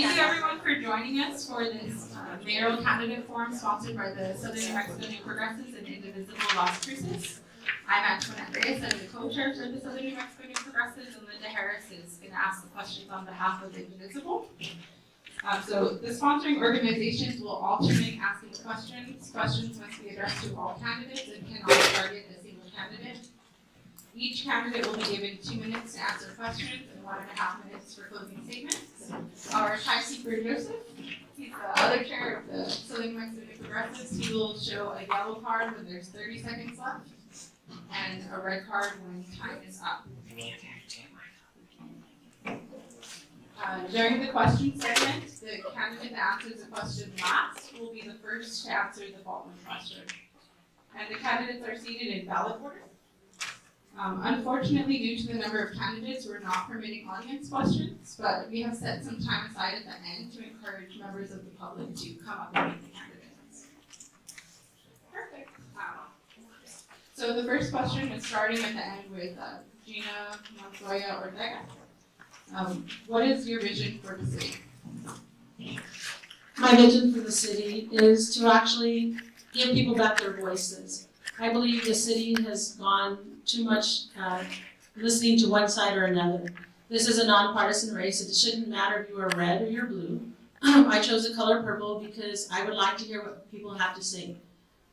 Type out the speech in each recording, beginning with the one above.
Thank you everyone for joining us for this mayoral candidate forum sponsored by the Southern New Mexico New Progressives and Indivisible Las Cruces. I'm Antoinette Reyes, I'm the co-chair for the Southern New Mexico New Progressives, and Linda Harris is going to ask the questions on behalf of Indivisible. So the sponsoring organizations will alternate asking questions. Questions must be addressed to all candidates and cannot target a single candidate. Each candidate will be given 2 minutes to answer questions and 1.5 minutes for closing statements. Our High Secret Joseph, he's the other chair of the Southern New Mexico New Progressives. He will show a yellow card when there's 30 seconds left and a red card when time is up. During the question segment, the candidate that answers the question last will be the first to answer the following question. And the candidates are seated in ballot order. Unfortunately, due to the number of candidates, we're not permitting audience questions, but we have set some time aside at the end to encourage members of the public to come up and meet the candidates. Perfect. So the first question is starting at the end with Gina Montoya Ortega. What is your vision for the city? My vision for the city is to actually give people back their voices. I believe the city has gone too much listening to one side or another. This is a nonpartisan race. It shouldn't matter if you are red or you're blue. I chose the color purple because I would like to hear what people have to say.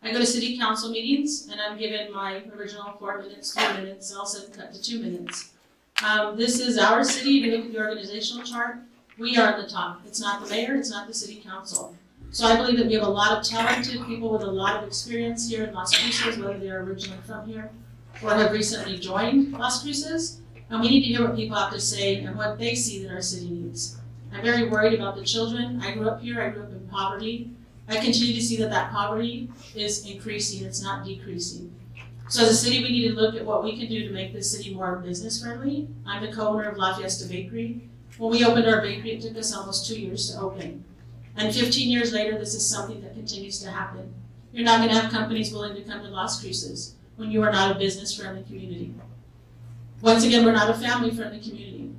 I go to city council meetings and I'm given my original 4 minutes, 3 minutes, also cut to 2 minutes. This is our city. If you look at the organizational chart, we are at the top. It's not the mayor, it's not the city council. So I believe that we have a lot of talented people with a lot of experience here in Las Cruces, whether they're originally from here or have recently joined Las Cruces. And we need to hear what people have to say and what they see that our city needs. I'm very worried about the children. I grew up here, I grew up in poverty. I continue to see that poverty is increasing, it's not decreasing. So as a city, we need to look at what we can do to make this city more business friendly. I'm the co-owner of La Fiesta Bakery. When we opened our bakery, it took us almost 2 years to open. And 15 years later, this is something that continues to happen. You're not going to have companies willing to come to Las Cruces when you are not a business-friendly community. Once again, we're not a family-friendly community.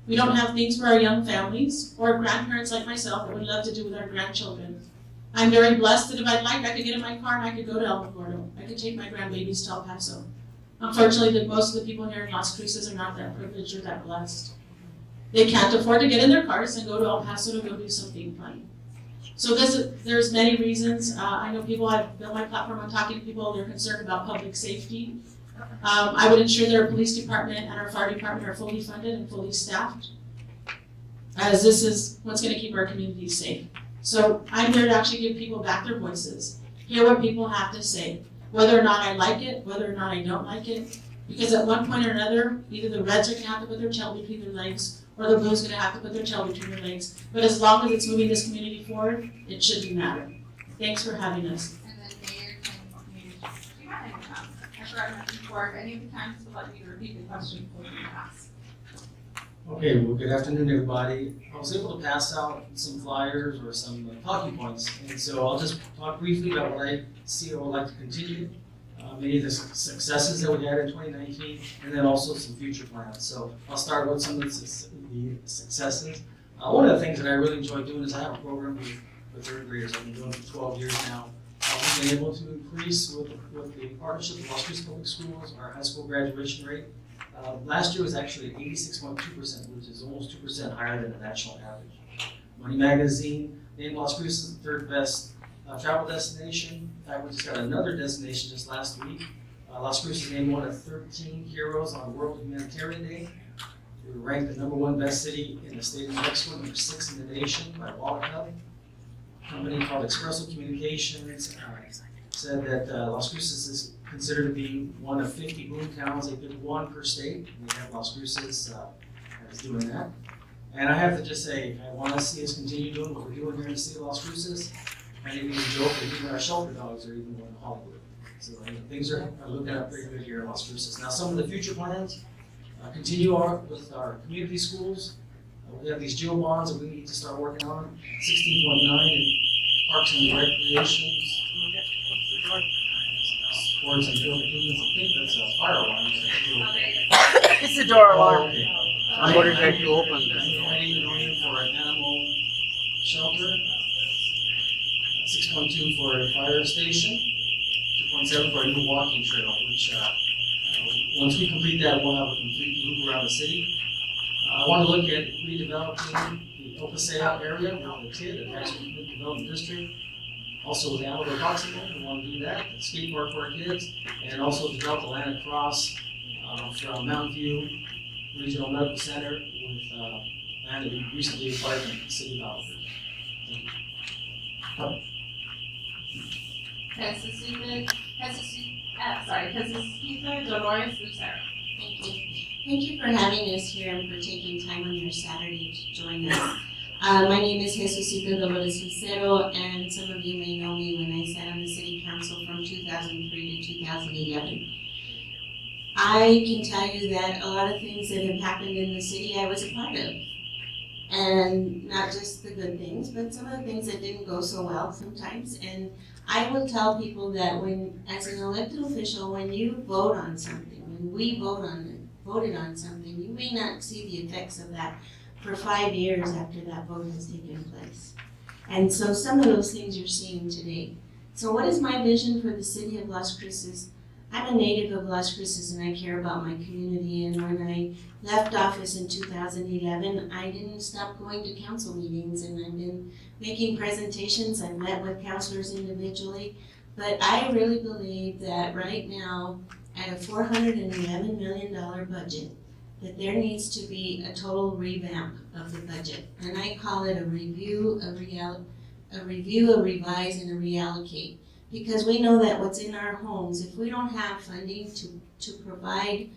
We don't have things for our young families or grandparents like myself that would love to do with our grandchildren. I'm very blessed that if I'd like, I could get in my car and I could go to El Gordo. I could take my grandbabies to El Paso. Unfortunately, most of the people here in Las Cruces are not that privileged or that blessed. They can't afford to get in their cars and go to El Paso to go do something fun. So there's many reasons. I know people, I've built my platform on talking to people, they're concerned about public safety. I would ensure that our police department and our fire department are fully funded and fully staffed, as this is what's going to keep our communities safe. So I'm here to actually give people back their voices, hear what people have to say, whether or not I like it, whether or not I don't like it, because at one point or another, either the Reds are going to have to put their tail between their legs, or the Blues are going to have to put their tail between their legs. But as long as it's moving this community forward, it shouldn't matter. Thanks for having us. And then Mayor can communicate. I forgot to mention before, if any of the times would like me to repeat the question before you ask. Okay, well, good afternoon, everybody. I was able to pass out some flyers or some talking points, and so I'll just talk briefly about what I see I would like to continue, many of the successes that we had in 2019, and then also some future plans. So I'll start with some of the successes. One of the things that I really enjoy doing is I have a program with third graders. I've been doing it for 12 years now. We've been able to increase with the partnership with Las Cruces Public Schools, our high school graduation rate. Last year was actually 86.2%, which is almost 2% higher than the national average. Money Magazine named Las Cruces the third best travel destination. In fact, we just got another destination just last week. Las Cruces named one of 13 heroes on World Humanitarian Day. We were ranked the #1 best city in the state of New Mexico, #6 in the nation by Wallet Hub. A company called Expresso Communications said that Las Cruces is considered to be one of 50 boom towns. They picked one per state, and they have Las Cruces as doing that. And I have to just say, I want to see us continue doing what we're doing here in the city of Las Cruces. And even joke that even our shelter dogs are even going to Hollywood. So things are looking up pretty good here in Las Cruces. Now, some of the future plans continue with our community schools. We have these geo bonds that we need to start working on. 16.9 in parks and recreations. Sports and field improvements. I think that's a fire alarm. It's a door alarm. Oh, okay. What is that you opened? $90 million for an animal shelter, 6.2 for a fire station, 2.7 for a new walking trail, which once we complete that, we'll have a complete loop around the city. I want to look at redeveloping the Opasea area with the TID, the Tax Increment Development District. Also with Amarillo Proximal, we want to do that, the skate park for our kids, and also develop the land across from Mountain View Regional Medical Center with land that we recently acquired from the city of Alfred. Jesuita Dolores Lucero. Thank you. Thank you for having us here and for taking time on your Saturday to join us. My name is Jesuita Dolores Lucero, and some of you may know me when I sat on the City Council from 2003 to 2011. I can tell you that a lot of things that have happened in the city I was a part of. And not just the good things, but some of the things that didn't go so well sometimes. And I will tell people that when, as an elected official, when you vote on something, when we voted on something, you may not see the effects of that for 5 years after that vote has taken place. And so some of those things you're seeing today. So what is my vision for the city of Las Cruces? I'm a native of Las Cruces and I care about my community, and when I left office in 2011, I didn't stop going to council meetings, and I've been making presentations. I've met with councilors individually, but I really believe that right now, at a $411 million budget, that there needs to be a total revamp of the budget. And I call it a review, a revise, and a reallocate. Because we know that what's in our homes, if we don't have funding to provide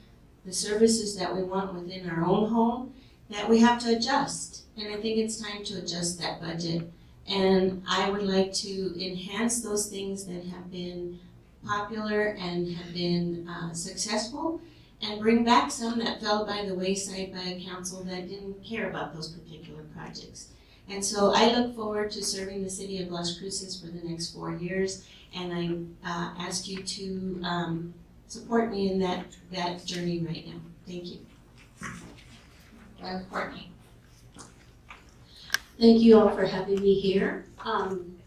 the services that we want within our own home, that we have to adjust. And I think it's time to adjust that budget. And I would like to enhance those things that have been popular and have been successful, and bring back some that fell by the wayside by a council that didn't care about those particular projects. And so I look forward to serving the city of Las Cruces for the next 4 years, and I ask you to support me in that journey right now. Thank you. Courtney. Thank you all for having me here. I'm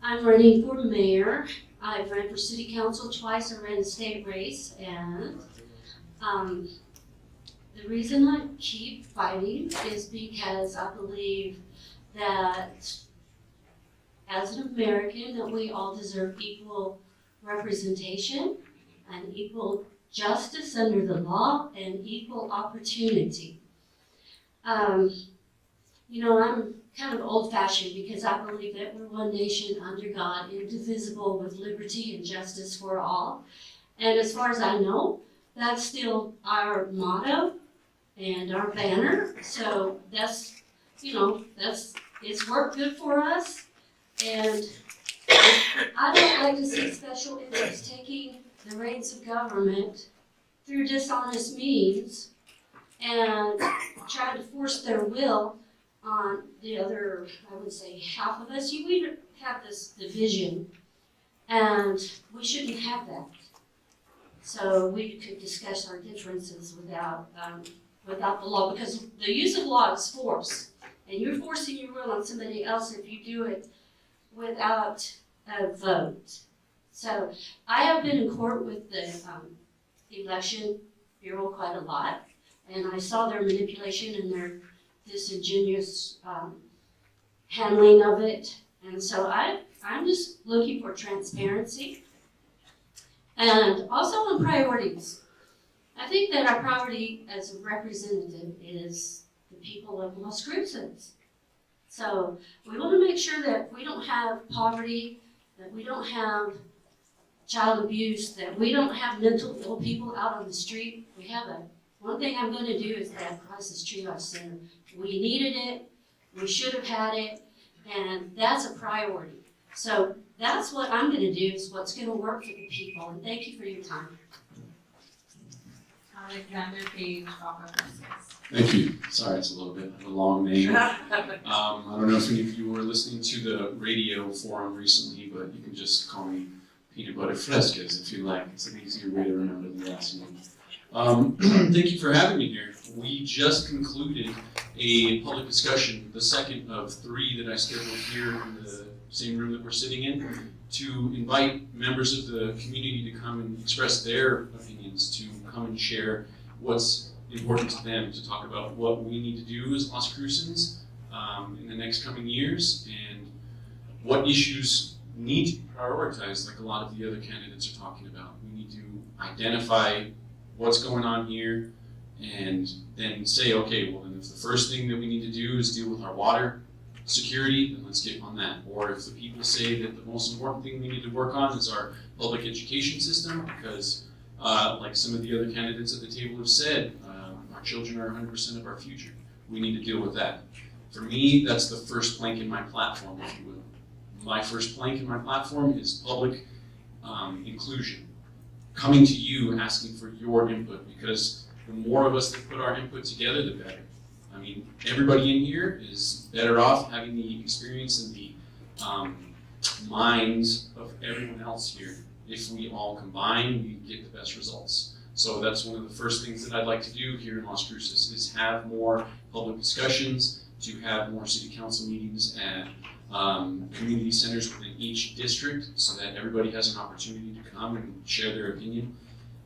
running for mayor. I've ran for city council twice. I ran a state race, and the reason I keep fighting is because I believe that as an American, that we all deserve equal representation and equal justice under the law and equal opportunity. You know, I'm kind of old-fashioned because I believe that we're one nation under God, indivisible, with liberty and justice for all. And as far as I know, that's still our motto and our banner. So that's, you know, it's worked good for us. And I don't like to see special interests taking the reins of government through dishonest means and trying to force their will on the other, I would say, half of us. We have this division, and we shouldn't have that. So we could discuss our differences without the law, because the use of law is force, and you're forcing your will on somebody else if you do it without a vote. So I have been in court with the election bureau quite a lot, and I saw their manipulation and their disingenuous handling of it. And so I'm just looking for transparency. And also on priorities. I think that our priority as a representative is the people of Las Cruces. So we want to make sure that we don't have poverty, that we don't have child abuse, that we don't have mental ill people out on the street. We have a one thing I'm going to do is that crisis triage center. We needed it, we should have had it, and that's a priority. So that's what I'm going to do, is what's going to work for the people. And thank you for your time. Alexander Page, Baca Cruces. Thank you. Sorry, it's a little bit of a long name. I don't know if any of you were listening to the radio forum recently, but you can just call me Peanut Butter Frescas if you like. It's an easier way to remember the last name. Thank you for having me here. We just concluded a public discussion, the second of 3 that I scheduled here in the same room that we're sitting in, to invite members of the community to come and express their opinions, to come and share what's important to them, to talk about what we need to do as Las Cruces in the next coming years, and what issues need to be prioritized, like a lot of the other candidates are talking about. We need to identify what's going on here, and then say, okay, well then if the first thing that we need to do is deal with our water security, then let's get on that. Or if the people say that the most important thing we need to work on is our public education system, because like some of the other candidates at the table have said, our children are 100% of our future. We need to deal with that. For me, that's the first plank in my platform, if you will. My first plank in my platform is public inclusion. Coming to you, asking for your input, because the more of us that put our input together, the better. I mean, everybody in here is better off having the experience and the minds of everyone else here. If we all combine, we get the best results. So that's one of the first things that I'd like to do here in Las Cruces, is have more public discussions, to have more city council meetings at community centers within each district, so that everybody has an opportunity to come and share their opinion.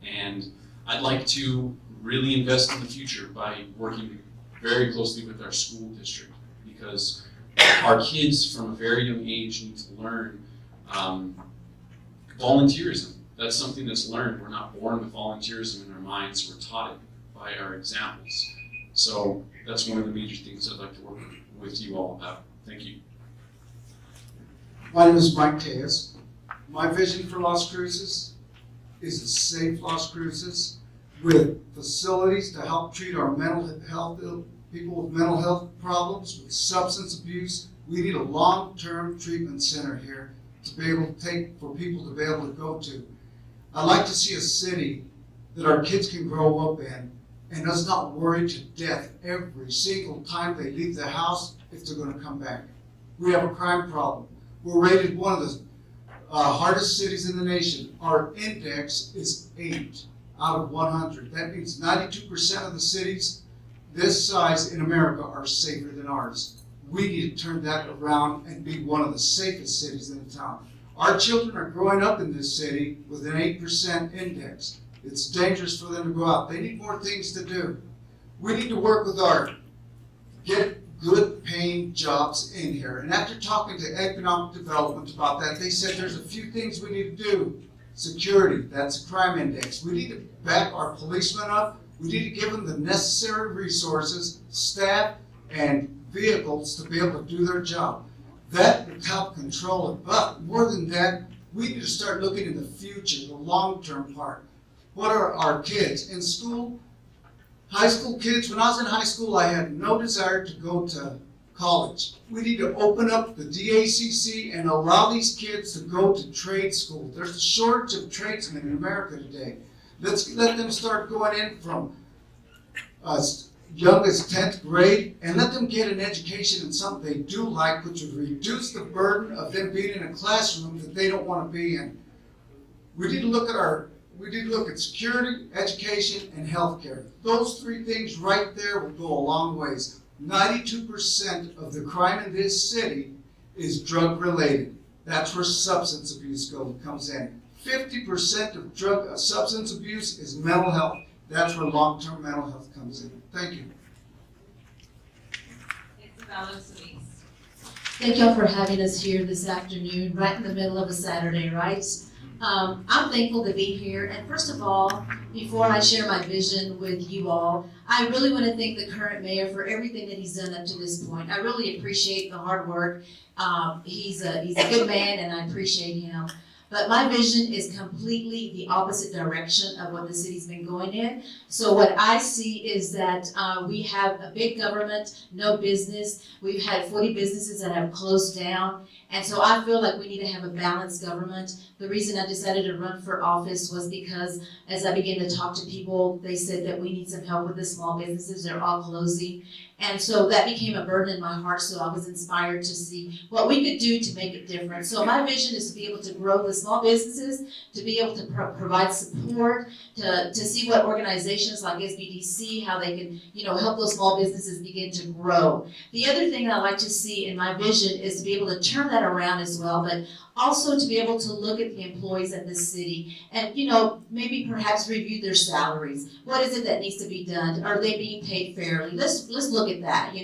And I'd like to really invest in the future by working very closely with our school district, because our kids from a very young age need to learn volunteerism. That's something that's learned. We're not born with volunteerism in our minds, we're taught it by our examples. So that's one of the major things I'd like to work with you all about. Thank you. My name is Mike Tejas. My vision for Las Cruces is a safe Las Cruces with facilities to help treat our mental health people with mental health problems, with substance abuse. We need a long-term treatment center here to be able to for people to be able to go to. I'd like to see a city that our kids can grow up in and us not worry to death every single time they leave the house if they're going to come back. We have a crime problem. We're rated one of the hardest cities in the nation. Our index is 8 out of 100. That means 92% of the cities this size in America are safer than ours. We need to turn that around and be one of the safest cities in the town. Our children are growing up in this city with an 8% index. It's dangerous for them to go out. They need more things to do. We need to work with get good paying jobs in here. And after talking to economic development about that, they said there's a few things we need to do. Security, that's a crime index. We need to back our policemen up. We need to give them the necessary resources, staff, and vehicles to be able to do their job. That would help control it. But more than that, we need to start looking in the future, the long-term part. What are our kids in school? High school kids, when I was in high school, I had no desire to go to college. We need to open up the DACC and allow these kids to go to trade school. There's a shortage of tradesmen in America today. Let's let them start going in from as young as 10th grade and let them get an education in something they do like, which would reduce the burden of them being in a classroom that they don't want to be in. We need to look at security, education, and healthcare. Those 3 things right there will go a long ways. 92% of the crime in this city is drug related. That's where substance abuse comes in. 50% of substance abuse is mental health. That's where long-term mental health comes in. Thank you. Isabella Solis. Thank y'all for having us here this afternoon, right in the middle of a Saturday, right? I'm thankful to be here, and first of all, before I share my vision with you all, I really want to thank the current mayor for everything that he's done up to this point. I really appreciate the hard work. He's a good man, and I appreciate him. But my vision is completely the opposite direction of what the city's been going in. So what I see is that we have a big government, no business. We've had 40 businesses that have closed down. And so I feel like we need to have a balanced government. The reason I decided to run for office was because as I began to talk to people, they said that we need some help with the small businesses. They're all closing. And so that became a burden in my heart, so I was inspired to see what we could do to make it different. So my vision is to be able to grow the small businesses, to be able to provide support, to see what organizations like SBDC, how they can, help those small businesses begin to grow. The other thing that I like to see in my vision is to be able to turn that around as well, but also to be able to look at the employees of this city and, maybe perhaps review their salaries. What is it that needs to be done? Are they being paid fairly? Let's look at that,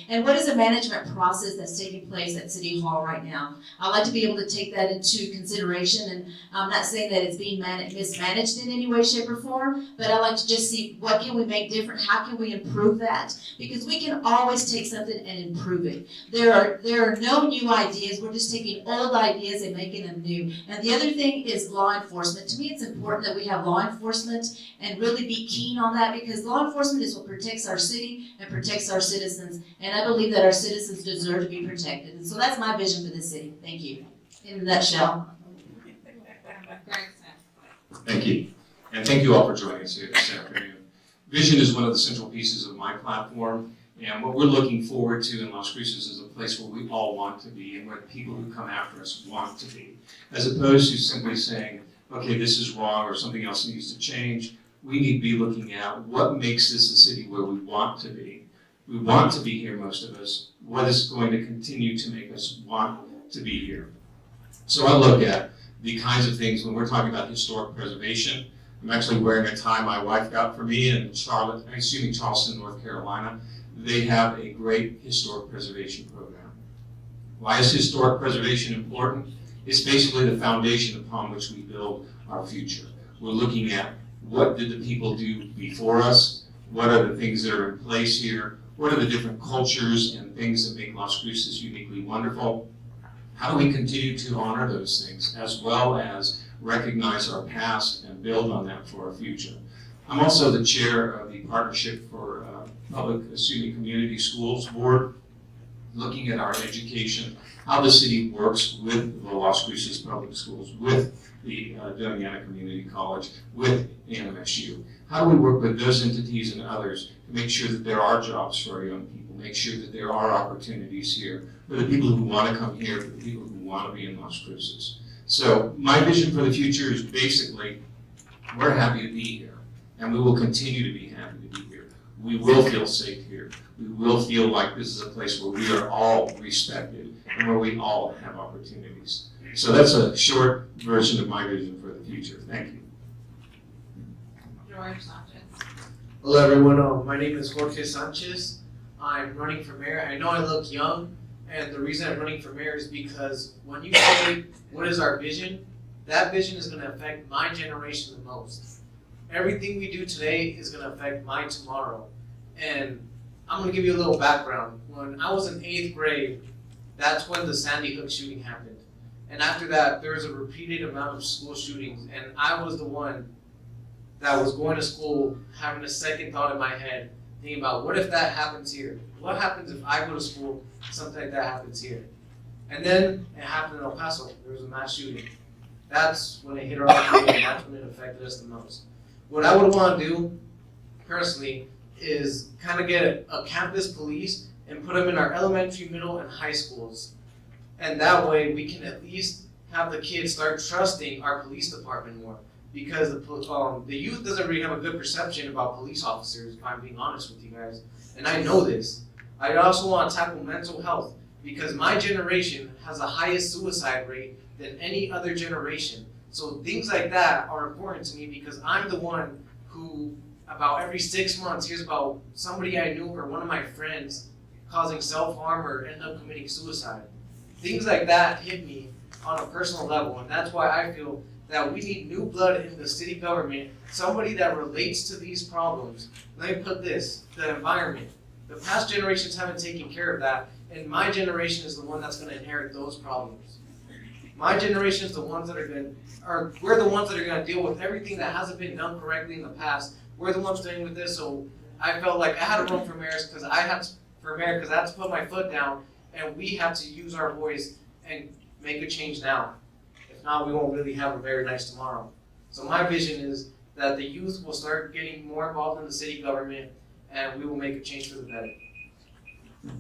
And what is the management process that's taking place at City Hall right now? I like to be able to take that into consideration, and I'm not saying that it's being mismanaged in any way, shape, or form, but I like to just see what can we make different, how can we improve that? Because we can always take something and improve it. There are no new ideas, we're just taking old ideas and making them new. And the other thing is law enforcement. To me, it's important that we have law enforcement and really be keen on that, because law enforcement is what protects our city and protects our citizens. And I believe that our citizens deserve to be protected. And so that's my vision for this city. Thank you. In a nutshell. Thank you. And thank you all for joining us here this afternoon. Vision is one of the central pieces of my platform. And what we're looking forward to in Las Cruces is a place where we all want to be and where the people who come after us want to be. As opposed to simply saying, okay, this is wrong or something else needs to change. We need to be looking at what makes this a city where we want to be. We want to be here, most of us. What is going to continue to make us want to be here? So I look at the kinds of things when we're talking about historic preservation. I'm actually wearing a tie my wife got for me in Charleston, North Carolina. They have a great historic preservation program. Why is historic preservation important? It's basically the foundation upon which we build our future. We're looking at what did the people do before us? What are the things that are in place here? What are the different cultures and things that make Las Cruces uniquely wonderful? How do we continue to honor those things as well as recognize our past and build on that for our future? I'm also the chair of the Partnership for Public Community Schools Board, looking at our education, how the city works with the Las Cruces Public Schools, with the Domiana Community College, with NMSU. How do we work with those entities and others to make sure that there are jobs for our young people, make sure that there are opportunities here for the people who want to come here, for the people who want to be in Las Cruces. So my vision for the future is basically, we're happy to be here, and we will continue to be happy to be here. We will feel safe here. We will feel like this is a place where we are all respected and where we all have opportunities. So that's a short version of my vision for the future. Thank you. George Sanchez. Hello everyone, my name is Jorge Sanchez. I'm running for mayor. I know I look young, and the reason I'm running for mayor is because when you say, what is our vision? That vision is going to affect my generation the most. Everything we do today is going to affect my tomorrow. And I'm going to give you a little background. When I was in 8th grade, that's when the Sandy Hook shooting happened. And after that, there was a repeated amount of school shootings, and I was the one that was going to school having a second thought in my head, thinking about what if that happens here? What happens if I go to school, something like that happens here? And then it happened in El Paso. There was a mass shooting. That's when it hit our community, and that's when it affected us the most. What I would want to do, personally, is kind of get a campus police and put them in our elementary, middle, and high schools. And that way we can at least have the kids start trusting our police department more. Because the youth doesn't really have a good perception about police officers, if I'm being honest with you guys. And I know this. I also want to tackle mental health, because my generation has the highest suicide rate than any other generation. So things like that are important to me, because I'm the one who, about every 6 months, hears about somebody I knew or one of my friends causing self-harm or end up committing suicide. Things like that hit me on a personal level, and that's why I feel that we need new blood in the city government, somebody that relates to these problems. Let me put this, the environment. The past generations haven't taken care of that, and my generation is the one that's going to inherit those problems. My generation is the ones that we're the ones that are going to deal with everything that hasn't been done correctly in the past. We're the ones dealing with this, so I felt like I had to run for mayor because I had to put my foot down, and we have to use our voice and make a change now. If not, we won't really have a very nice tomorrow. So my vision is that the youth will start getting more involved in the city government, and we will make a change for the better.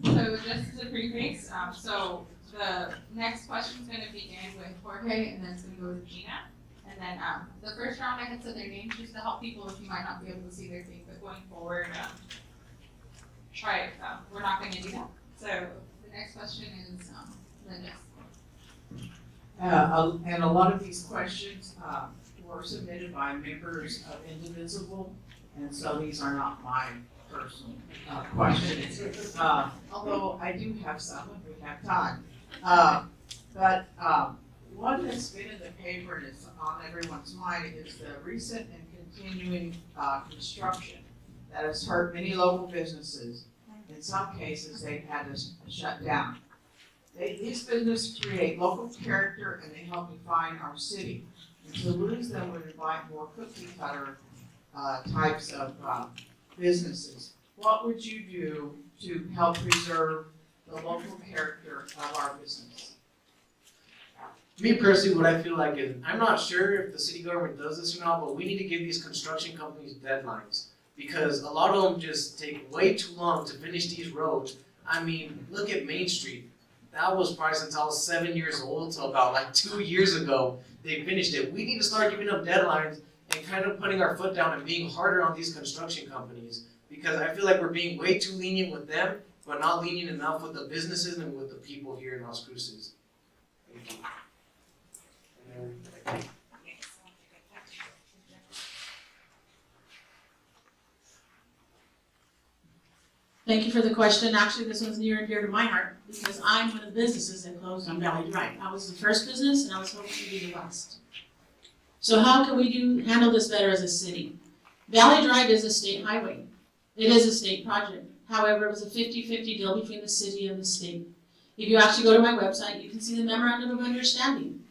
So just as a preface, so The next question's gonna begin with Jorge, and then it's gonna go to Gina. And then, the first round, I had said their names just to help people if you might not be able to see their thing, but going forward, we're not gonna do that. So the next question is, Linda. And a lot of these questions, were submitted by members of Indivisible, and so these are not my personal, questions. Although I do have some if we have time. But one that's been in the paper and is on everyone's mind is the recent and continuing, construction that has hurt many local businesses. In some cases, they've had to shut down. These businesses create local character and they help define our city. And to lose them would invite more cookie cutter types of businesses. What would you do to help preserve the local character of our business? Me personally, what I feel like is, I'm not sure if the city government does this or not, but we need to give these construction companies deadlines. Because a lot of them just take way too long to finish these roads. I mean, look at Main Street. That was probably since I was 7 years old till about like 2 years ago, they finished it. We need to start giving them deadlines and kind of putting our foot down and being harder on these construction companies. Because I feel like we're being way too lenient with them, but not lenient enough with the businesses and with the people here in Las Cruces. Thank you. Thank you for the question. Actually, this one's near and dear to my heart because I'm one of the businesses that closed on Valley Drive. I was the first business and I was hoping to be the last. So how can we handle this better as a city? Valley Drive is a state highway. It is a state project. However, it was a 50-50 deal between the city and the state. If you actually go to my website, you can see the memorandum of understanding.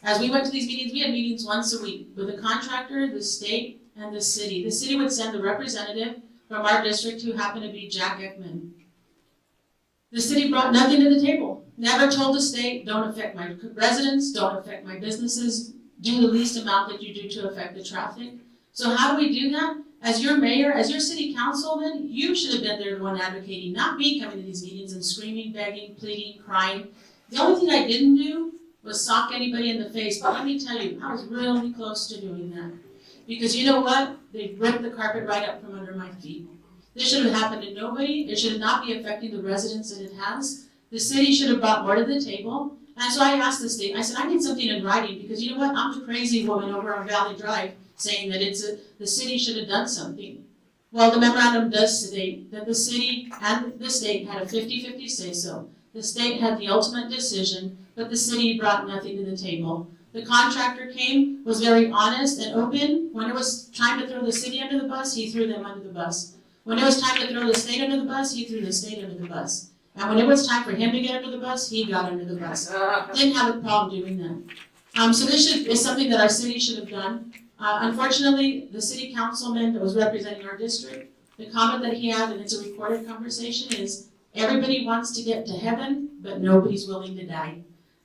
As we went to these meetings, we had meetings once a week with the contractor, the state, and the city. The city would send the representative from our district who happened to be Jack Ekman. The city brought nothing to the table. Never told the state, don't affect my residents, don't affect my businesses, do the least amount that you do to affect the traffic. So how do we do that? As your mayor, as your city councilman, you should have been there the one advocating, not me coming to these meetings and screaming, begging, pleading, crying. The only thing I didn't do was sock anybody in the face, but let me tell you, I was really close to doing that. Because you know what? They ripped the carpet right up from under my feet. This should have happened to nobody. It should not be affecting the residents that it has. The city should have brought more to the table. And so I asked the state, I said, I need something in writing because you know what? I'm the crazy woman over on Valley Drive saying that the city should have done something. Well, the memorandum does state that the city and the state had a 50-50 say-so. The state had the ultimate decision, but the city brought nothing to the table. The contractor came, was very honest and open. When it was time to throw the city under the bus, he threw them under the bus. When it was time to throw the state under the bus, he threw the state under the bus. And when it was time for him to get under the bus, he got under the bus. Didn't have a problem doing that. So this is something that our city should have done. Unfortunately, the city councilman that was representing our district, the comment that he had, and it's a recorded conversation, is everybody wants to get to heaven, but nobody's willing to die.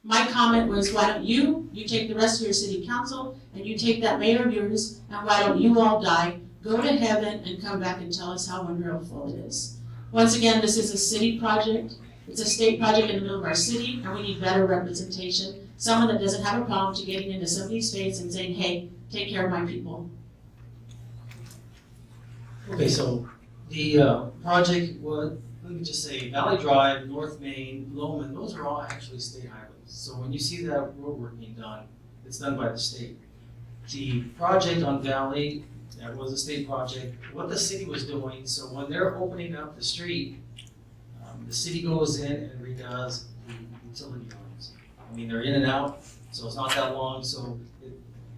My comment was, why don't you take the rest of your city council, and you take that mayor of yours, and why don't you all die, go to heaven, and come back and tell us how wonderful it is. Once again, this is a city project. It's a state project in the middle of our city, and we need better representation. Someone that doesn't have a problem to getting into somebody's face and saying, hey, take care of my people. Okay, so the project was, let me just say, Valley Drive, North Main, Lowman, those are all actually state highways. So when you see that road work being done, it's done by the state. The project on Valley, that was a state project, what the city was doing, so when they're opening up the street, the city goes in and redoes the utility lines. I mean, they're in and out, so it's not that long, so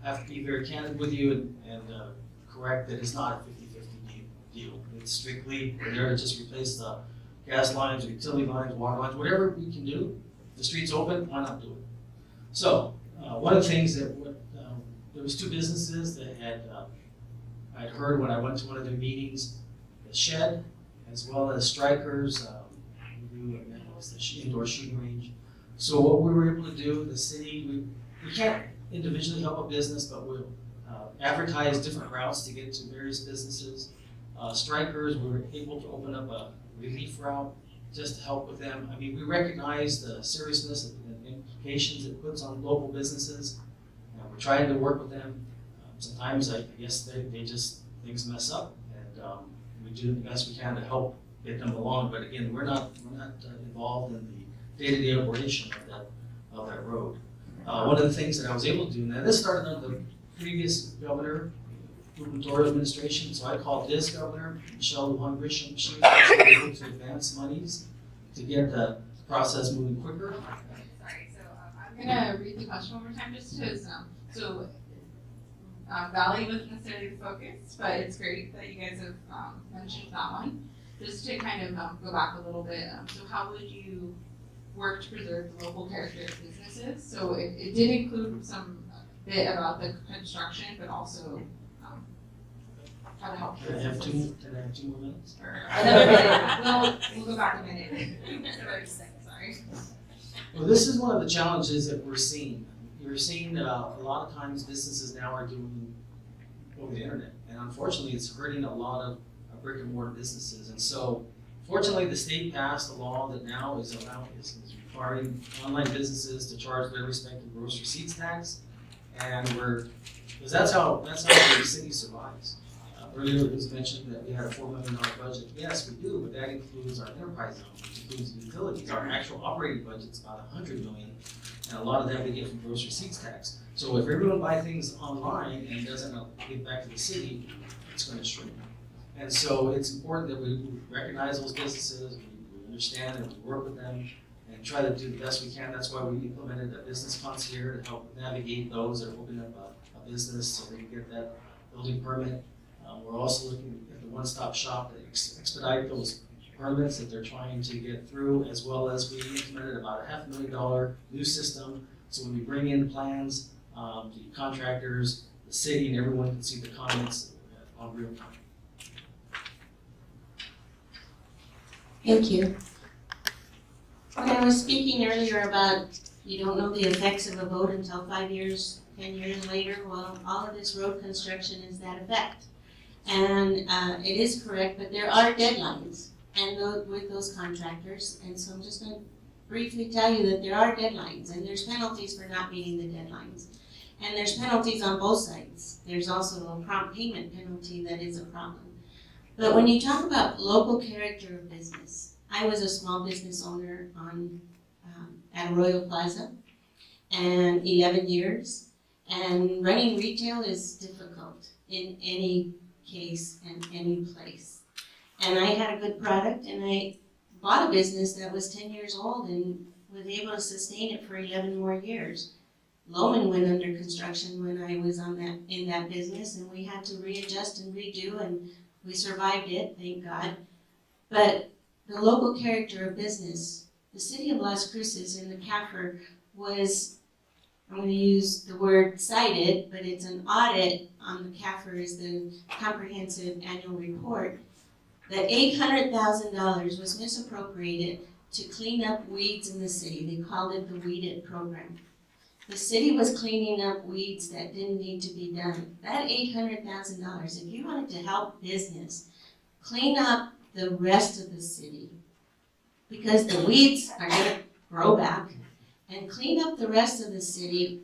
I have to be very candid with you and correct that it's not a 50-50 deal. It's strictly, we're there to just replace the gas lines, utility lines, water lines, whatever we can do. If the street's open, why not do it? So, one of the things that, there was two businesses that I'd heard when I went to one of their meetings, the Shed, as well as Strikers, the indoor shooting range. So what we were able to do, the city, we can't individually help a business, but we'll advertise different routes to get to various businesses. Strikers, we were able to open up a relief route just to help with them. I mean, we recognize the seriousness and the implications it puts on local businesses. We're trying to work with them. Sometimes I guess they just, things mess up, and we do the best we can to help get them along. But again, we're not involved in the day-to-day operation of that road. One of the things that I was able to do, now this started under the previous governor, gubernatorial administration, so I called this governor, Michelle Lujan Grisham. She was actually able to advance monies to get the process moving quicker. Sorry, so I'm gonna read the question one more time just because, Valley wasn't necessarily the focus, but it's great that you guys have mentioned that one. Just to kind of go back a little bit, so how would you work to preserve the local character of businesses? So it did include some bit about the construction, but also how to help. Can I have 2 more minutes? Or another minute. We'll go back a minute. Sorry. Well, this is one of the challenges that we're seeing. You're seeing a lot of times businesses now are doing over the internet, and unfortunately, it's hurting a lot of brick and mortar businesses. And so, fortunately, the state passed a law that now is requiring online businesses to charge their respective gross receipts tax, and because that's how the city survives. Earlier it was mentioned that we had a $4 million budget. Yes, we do, but that includes our enterprise zone, which includes utilities. Our actual operating budget's about $100 million, and a lot of that we get from gross receipts tax. So if everyone buys things online and doesn't give back to the city, it's going to shrink. And so it's important that we recognize those businesses, we understand and we work with them and try to do the best we can. That's why we implemented a business concierge to help navigate those that are opening up a business so they can get that building permit. We're also looking at the one-stop shop to expedite those permits that they're trying to get through, as well as we implemented about a $500,000 new system. So when we bring in plans, the contractors, the city, and everyone can see the comments on real time. Thank you. When I was speaking earlier about you don't know the effects of a vote until 5 years, 10 years later, well, all of this road construction is that effect. And it is correct, but there are deadlines and with those contractors. And so I'm just going to briefly tell you that there are deadlines and there's penalties for not meeting the deadlines. And there's penalties on both sides. There's also a prompt payment penalty that is a problem. But when you talk about local character of business, I was a small business owner at Royal Plaza and 11 years. And running retail is difficult in any case and any place. And I had a good product and I bought a business that was 10 years old and was able to sustain it for 11 more years. Loman went under construction when I was in that business, and we had to readjust and redo, and we survived it, thank God. But the local character of business, the city of Las Cruces in the CAFR was, I'm going to use the word cited, but it's an audit on the CAFR is the comprehensive annual report, that $800,000 was misappropriated to clean up weeds in the city. They called it the Weed It program. The city was cleaning up weeds that didn't need to be done. That $800,000, if you wanted to help business, clean up the rest of the city, because the weeds are going to grow back, and clean up the rest of the city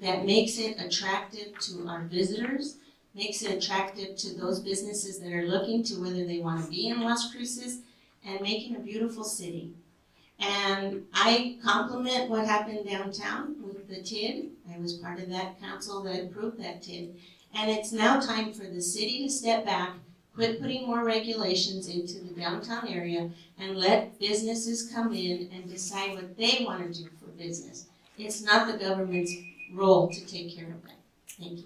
that makes it attractive to our visitors, makes it attractive to those businesses that are looking to whether they want to be in Las Cruces, and making a beautiful city. And I compliment what happened downtown with the TID. I was part of that council that approved that TID. And it's now time for the city to step back, quit putting more regulations into the downtown area, and let businesses come in and decide what they want to do for business. It's not the government's role to take care of that. Thank you.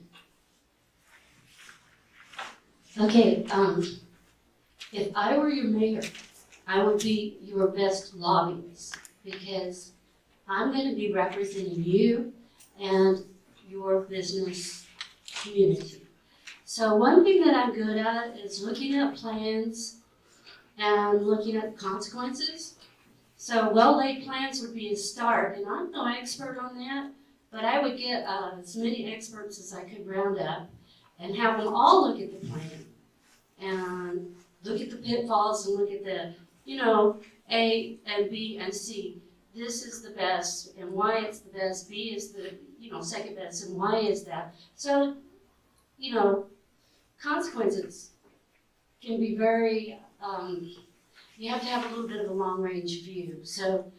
Okay, if I were your mayor, I would be your best lobbyist, because I'm going to be representing you and your business community. So one thing that I'm good at is looking at plans and looking at consequences. So well-laid plans would be a start, and I'm no expert on that, but I would get as many experts as I could round up and have them all look at the plan and look at the pitfalls and look at the you know, A and B and C. This is the best, and why it's the best. B is the, you know, second best, and why is that? So, you know, consequences can be very, you have to have a little bit of a long-range view. So,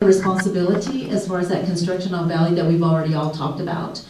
responsibility as far as that construction on Valley that we've already all talked about.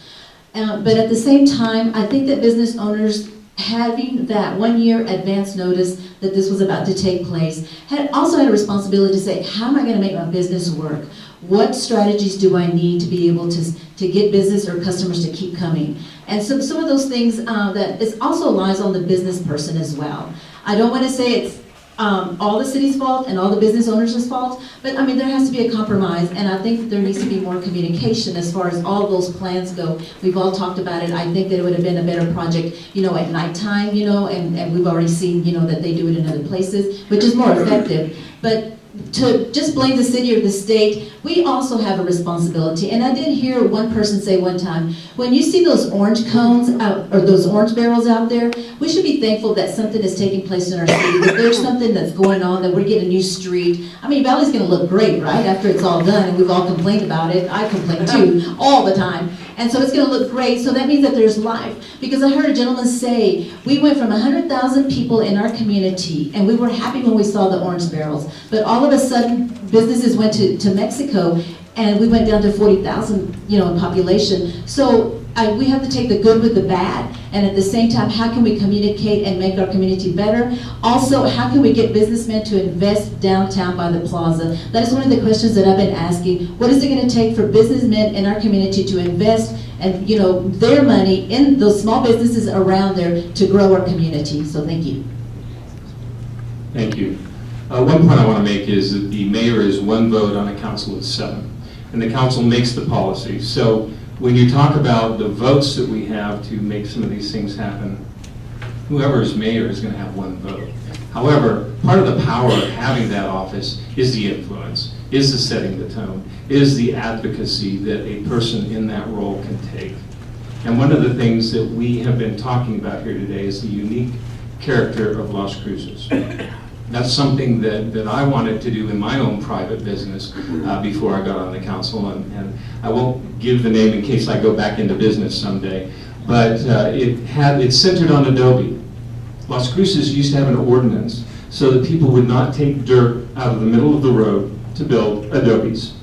But at the same time, I think that business owners having that 1 year advance notice that this was about to take place also had a responsibility to say, how am I going to make my business work? What strategies do I need to be able to get business or customers to keep coming? And so some of those things that it also lies on the business person as well. I don't want to say it's all the city's fault and all the business owners' fault, but I mean, there has to be a compromise, and I think that there needs to be more communication as far as all those plans go. We've all talked about it. I think that it would have been a better project, you know, at nighttime, you know, and we've already seen, you know, that they do it in other places, which is more effective. But to just blame the city or the state, we also have a responsibility. And I did hear one person say one time, when you see those orange cones out, or those orange barrels out there, we should be thankful that something is taking place in our city, that there's something that's going on, that we're getting a new street. I mean, Valley's gonna look great, right, after it's all done, and we've all complained about it. I complain too, all the time. And so it's gonna look great, so that means that there's life. Because I heard a gentleman say, we went from 100,000 people in our community, and we were happy when we saw the orange barrels, but all of a sudden, businesses went to Mexico, and we went down to 40,000, you know, in population. So we have to take the good with the bad, and at the same time, how can we communicate and make our community better? Also, how can we get businessmen to invest downtown by the plaza? That is one of the questions that I've been asking. What is it going to take for businessmen in our community to invest and, you know, their money in those small businesses around there to grow our community? So thank you. Thank you. One point I want to make is that the mayor is one vote on a council of 7, and the council makes the policy. So when you talk about the votes that we have to make some of these things happen, whoever is mayor is going to have one vote. However, part of the power of having that office is the influence, is the setting the tone, is the advocacy that a person in that role can take. And one of the things that we have been talking about here today is the unique character of Las Cruces. That's something that I wanted to do in my own private business before I got on the council, and I won't give the name in case I go back into business someday, but it's centered on Adobe. Las Cruces used to have an ordinance so that people would not take dirt out of the middle of the road to build Adobes.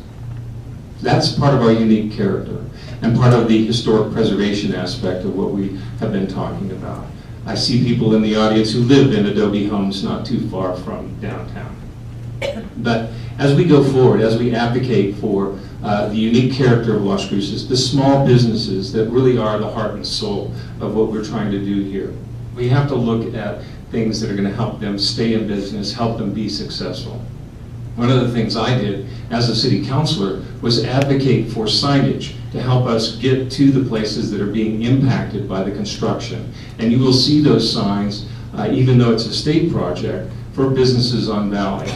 That's part of our unique character and part of the historic preservation aspect of what we have been talking about. I see people in the audience who live in Adobe homes not too far from downtown. But as we go forward, as we advocate for the unique character of Las Cruces, the small businesses that really are the heart and soul of what we're trying to do here, we have to look at things that are going to help them stay in business, help them be successful. One of the things I did as a city councilor was advocate for signage to help us get to the places that are being impacted by the construction. And you will see those signs, even though it's a state project, for businesses on Valley.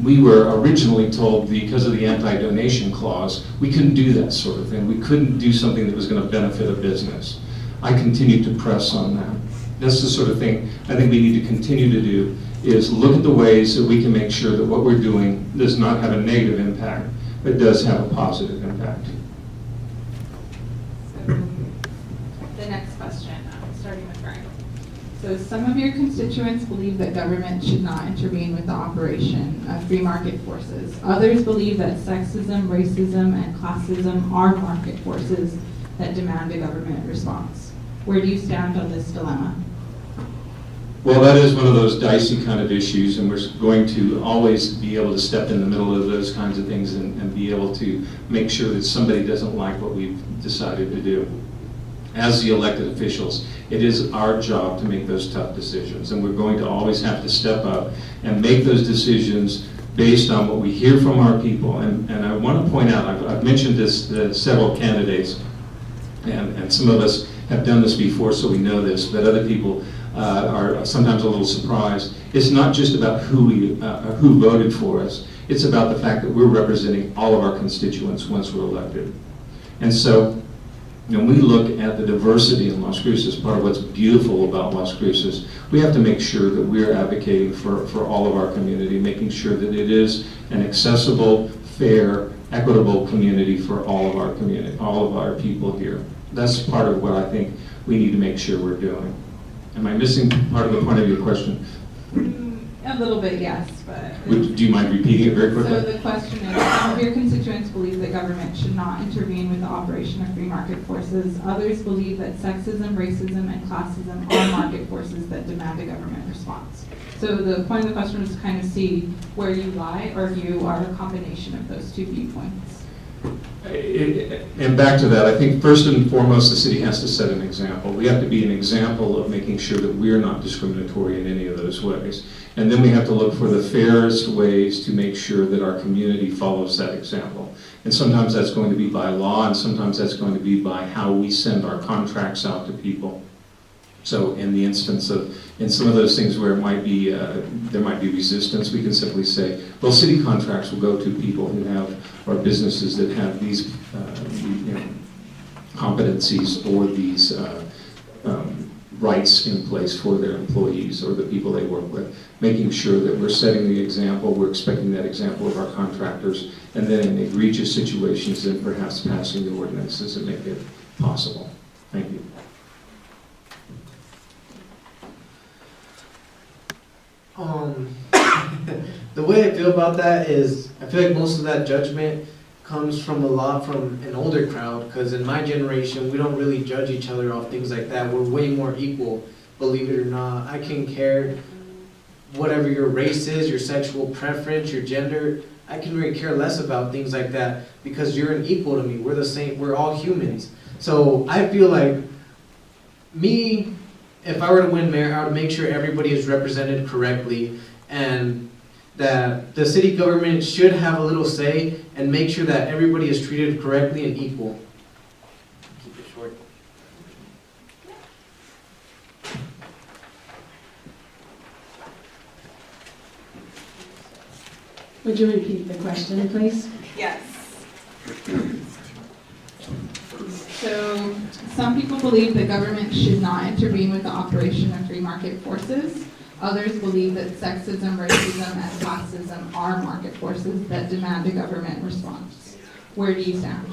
We were originally told, because of the anti-donation clause, we couldn't do that sort of thing. We couldn't do something that was going to benefit a business. I continued to press on that. That's the sort of thing I think we need to continue to do, is look at the ways that we can make sure that what we're doing does not have a negative impact, but does have a positive impact. So, the next question, starting with Brian. So some of your constituents believe that government should not intervene with the operation of free market forces. Others believe that sexism, racism, and classism are market forces that demand a government response. Where do you stand on this dilemma? Well, that is one of those dicey kind of issues, and we're going to always be able to step in the middle of those kinds of things and be able to make sure that somebody doesn't like what we've decided to do. As the elected officials, it is our job to make those tough decisions, and we're going to always have to step up and make those decisions based on what we hear from our people. And I want to point out, I've mentioned this to several candidates, and some of us have done this before, so we know this, but other people are sometimes a little surprised. It's not just about who voted for us. It's about the fact that we're representing all of our constituents once we're elected. And so And we look at the diversity in Las Cruces, part of what's beautiful about Las Cruces. We have to make sure that we're advocating for all of our community, making sure that it is an accessible, fair, equitable community for all of our community, all of our people here. That's part of what I think we need to make sure we're doing. Am I missing part of the point of your question? A little bit, yes, but. Do you mind repeating it very quickly? So the question is, some of your constituents believe that government should not intervene with the operation of free market forces. Others believe that sexism, racism, and classism are market forces that demand a government response. So the point of the question was to kind of see where you lie, or if you are a combination of those two viewpoints. And back to that, I think first and foremost, the city has to set an example. We have to be an example of making sure that we're not discriminatory in any of those ways. And then we have to look for the fairest ways to make sure that our community follows that example. And sometimes that's going to be by law, and sometimes that's going to be by how we send our contracts out to people. So in the instance of, in some of those things where it might be, there might be resistance, we can simply say, well, city contracts will go to people who have, or businesses that have these competencies or these rights in place for their employees or the people they work with, making sure that we're setting the example, we're expecting that example of our contractors, and then in egregious situations, then perhaps passing the ordinances that make it possible. Thank you. The way I feel about that is, I feel like most of that judgment comes from a lot from an older crowd, because in my generation, we don't really judge each other off things like that. We're way more equal, believe it or not. I can care whatever your race is, your sexual preference, your gender. I can really care less about things like that because you're an equal to me. We're the same, we're all humans. So I feel like me, if I were to win mayor, I would make sure everybody is represented correctly, and that the city government should have a little say and make sure that everybody is treated correctly and equal. Keep it short. Would you repeat the question, please? Yes. So, some people believe that government should not intervene with the operation of free market forces. Others believe that sexism, racism, and classism are market forces that demand a government response. Where do you stand?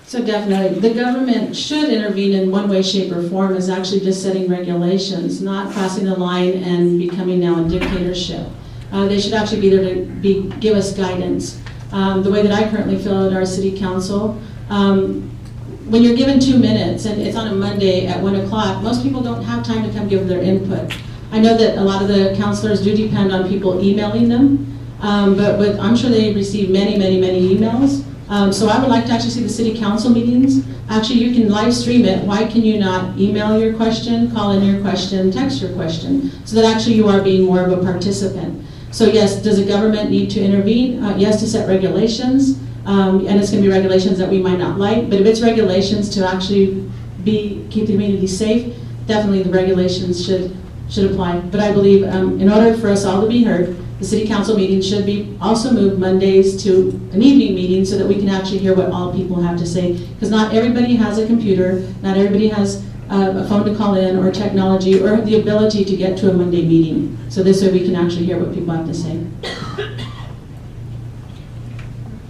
So definitely, the government should intervene in one way, shape, or form, is actually just setting regulations, not crossing the line and becoming now a dictatorship. They should actually be there to give us guidance. The way that I currently feel at our city council, when you're given 2 minutes and it's on a Monday at 1 o'clock, most people don't have time to come give their input. I know that a lot of the councilors do depend on people emailing them, but I'm sure they receive many emails. So I would like to actually see the city council meetings. Actually, you can live stream it. Why can you not email your question, call in your question, text your question, so that actually you are being more of a participant? So yes, does the government need to intervene? Yes, to set regulations, and it's going to be regulations that we might not like, but if it's regulations to actually keep the community safe, definitely the regulations should apply. But I believe in order for us all to be heard, the city council meeting should be also moved Mondays to an evening meeting so that we can actually hear what all people have to say. Because not everybody has a computer, not everybody has a phone to call in or technology or the ability to get to a Monday meeting. So this way we can actually hear what people have to say.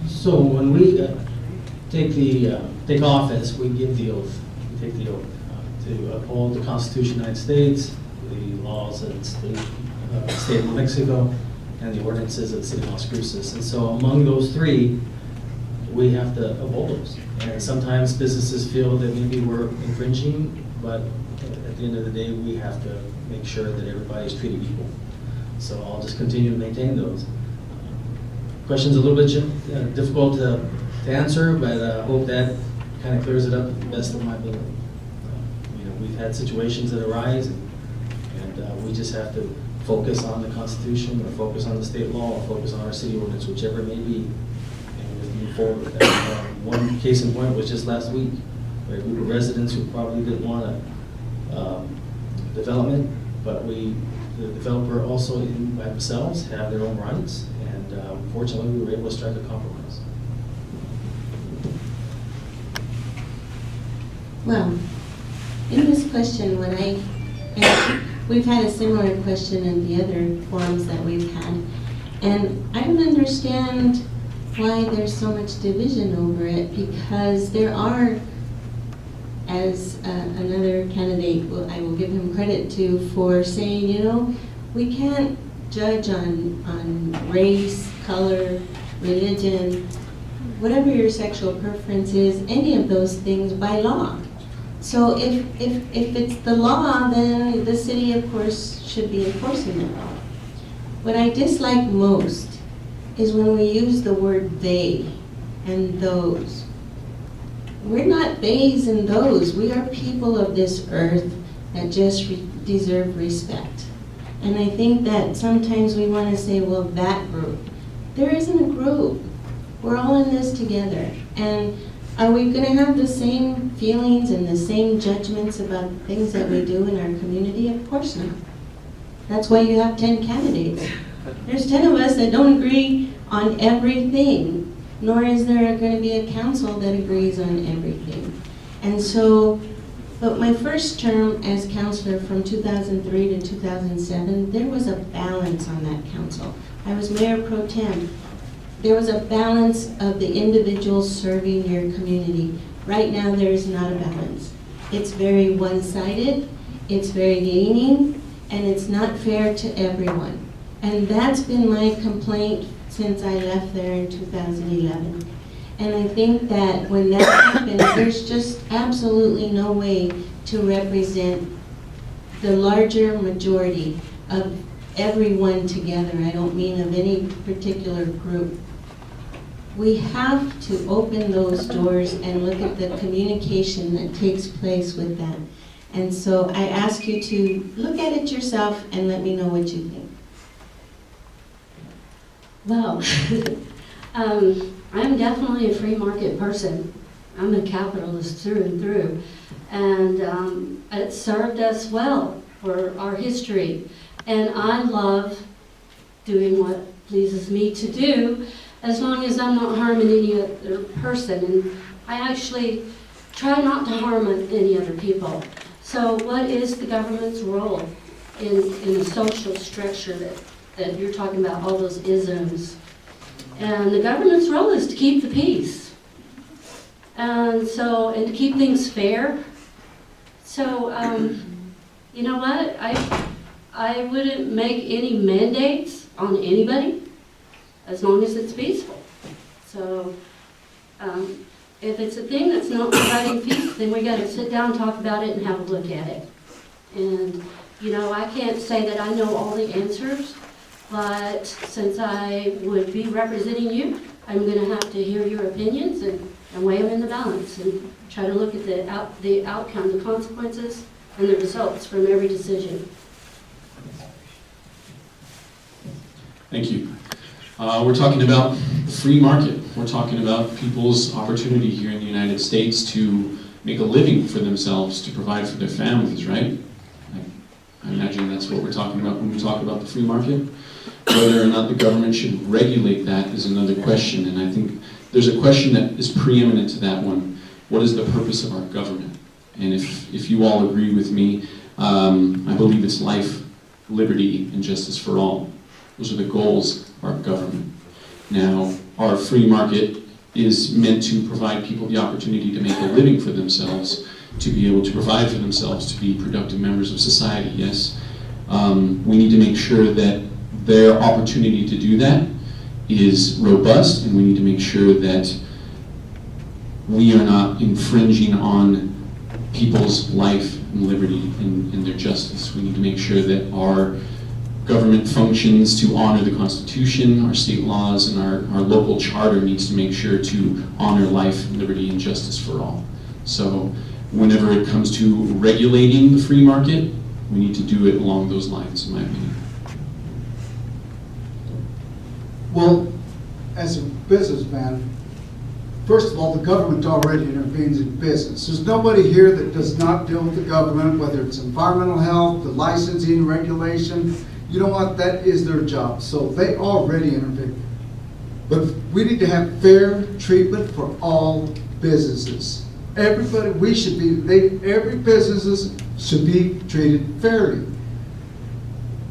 So when we take office, we give the oath. We take the oath to uphold the Constitution of the United States, the laws of the state of Mexico, and the ordinances of the city of Las Cruces. And so among those three, we have to uphold those. And sometimes businesses feel that maybe we're infringing, but at the end of the day, we have to make sure that everybody's treated equal. So I'll just continue to maintain those. Question's a little bit difficult to answer, but I hope that kind of clears it up to the best of my ability. We've had situations that arise, and we just have to focus on the Constitution, or focus on the state law, or focus on our city ordinance, whichever it may be, and just move forward with that. One case in point was just last week, where we were residents who probably didn't want a development, but the developer also by themselves have their own rights, and fortunately we were able to strike a compromise. Well, in this question, and we've had a similar question in the other forums that we've had, and I don't understand why there's so much division over it, because there are, as another candidate, I will give him credit to, for saying, you know, we can't judge on race, color, religion, whatever your sexual preference is, any of those things by law. So if it's the law, then the city, of course, should be enforcing the law. What I dislike most is when we use the word they and those. We're not theys and those. We are people of this earth that just deserve respect. And I think that sometimes we want to say, well, that group. There isn't a group. We're all in this together. And are we going to have the same feelings and the same judgments about things that we do in our community? Of course not. That's why you have 10 candidates. There's 10 of us that don't agree on everything, nor is there going to be a council that agrees on everything. And so, but my first term as councilor from 2003 to 2007, there was a balance on that council. I was mayor pro tem. There was a balance of the individuals serving your community. Right now, there is not a balance. It's very one-sided, it's very leaning, and it's not fair to everyone. And that's been my complaint since I left there in 2011. And I think that when that happens, there's just absolutely no way to represent the larger majority of everyone together. I don't mean of any particular group. We have to open those doors and look at the communication that takes place with that. And so I ask you to look at it yourself and let me know what you think. Well, I'm definitely a free market person. I'm a capitalist through and through. And it served us well for our history. And I love doing what pleases me to do, as long as I'm not harming any other person. And I actually try not to harm any other people. So what is the government's role in a social structure that you're talking about, all those isms? And the government's role is to keep the peace. And to keep things fair. So, you know what? I wouldn't make any mandates on anybody as long as it's peaceful. So, if it's a thing that's not providing peace, then we gotta sit down, talk about it, and have a look at it. And, you know, I can't say that I know all the answers, but since I would be representing you, I'm gonna have to hear your opinions and weigh them in the balance and try to look at the outcome, the consequences, and the results from every decision. Thank you. We're talking about the free market. We're talking about people's opportunity here in the United States to make a living for themselves, to provide for their families, right? I imagine that's what we're talking about when we talk about the free market. Whether or not the government should regulate that is another question, and I think there's a question that is preeminent to that one. What is the purpose of our government? And if you all agree with me, I believe it's life, liberty, and justice for all. Those are the goals of our government. Now, our free market is meant to provide people the opportunity to make a living for themselves, to be able to provide for themselves, to be productive members of society, yes. We need to make sure that their opportunity to do that is robust, and we need to make sure that we are not infringing on people's life and liberty and their justice. We need to make sure that our government functions to honor the Constitution, our state laws, and our local charter needs to make sure to honor life, liberty, and justice for all. So whenever it comes to regulating the free market, we need to do it along those lines, in my opinion. Well, as a businessman, first of all, the government already intervenes in business. There's nobody here that does not deal with the government, whether it's environmental health, the licensing, regulation. You know what? That is their job. So they already intervene. But we need to have fair treatment for all businesses. everybody, we should be, every businesses should be treated fairly.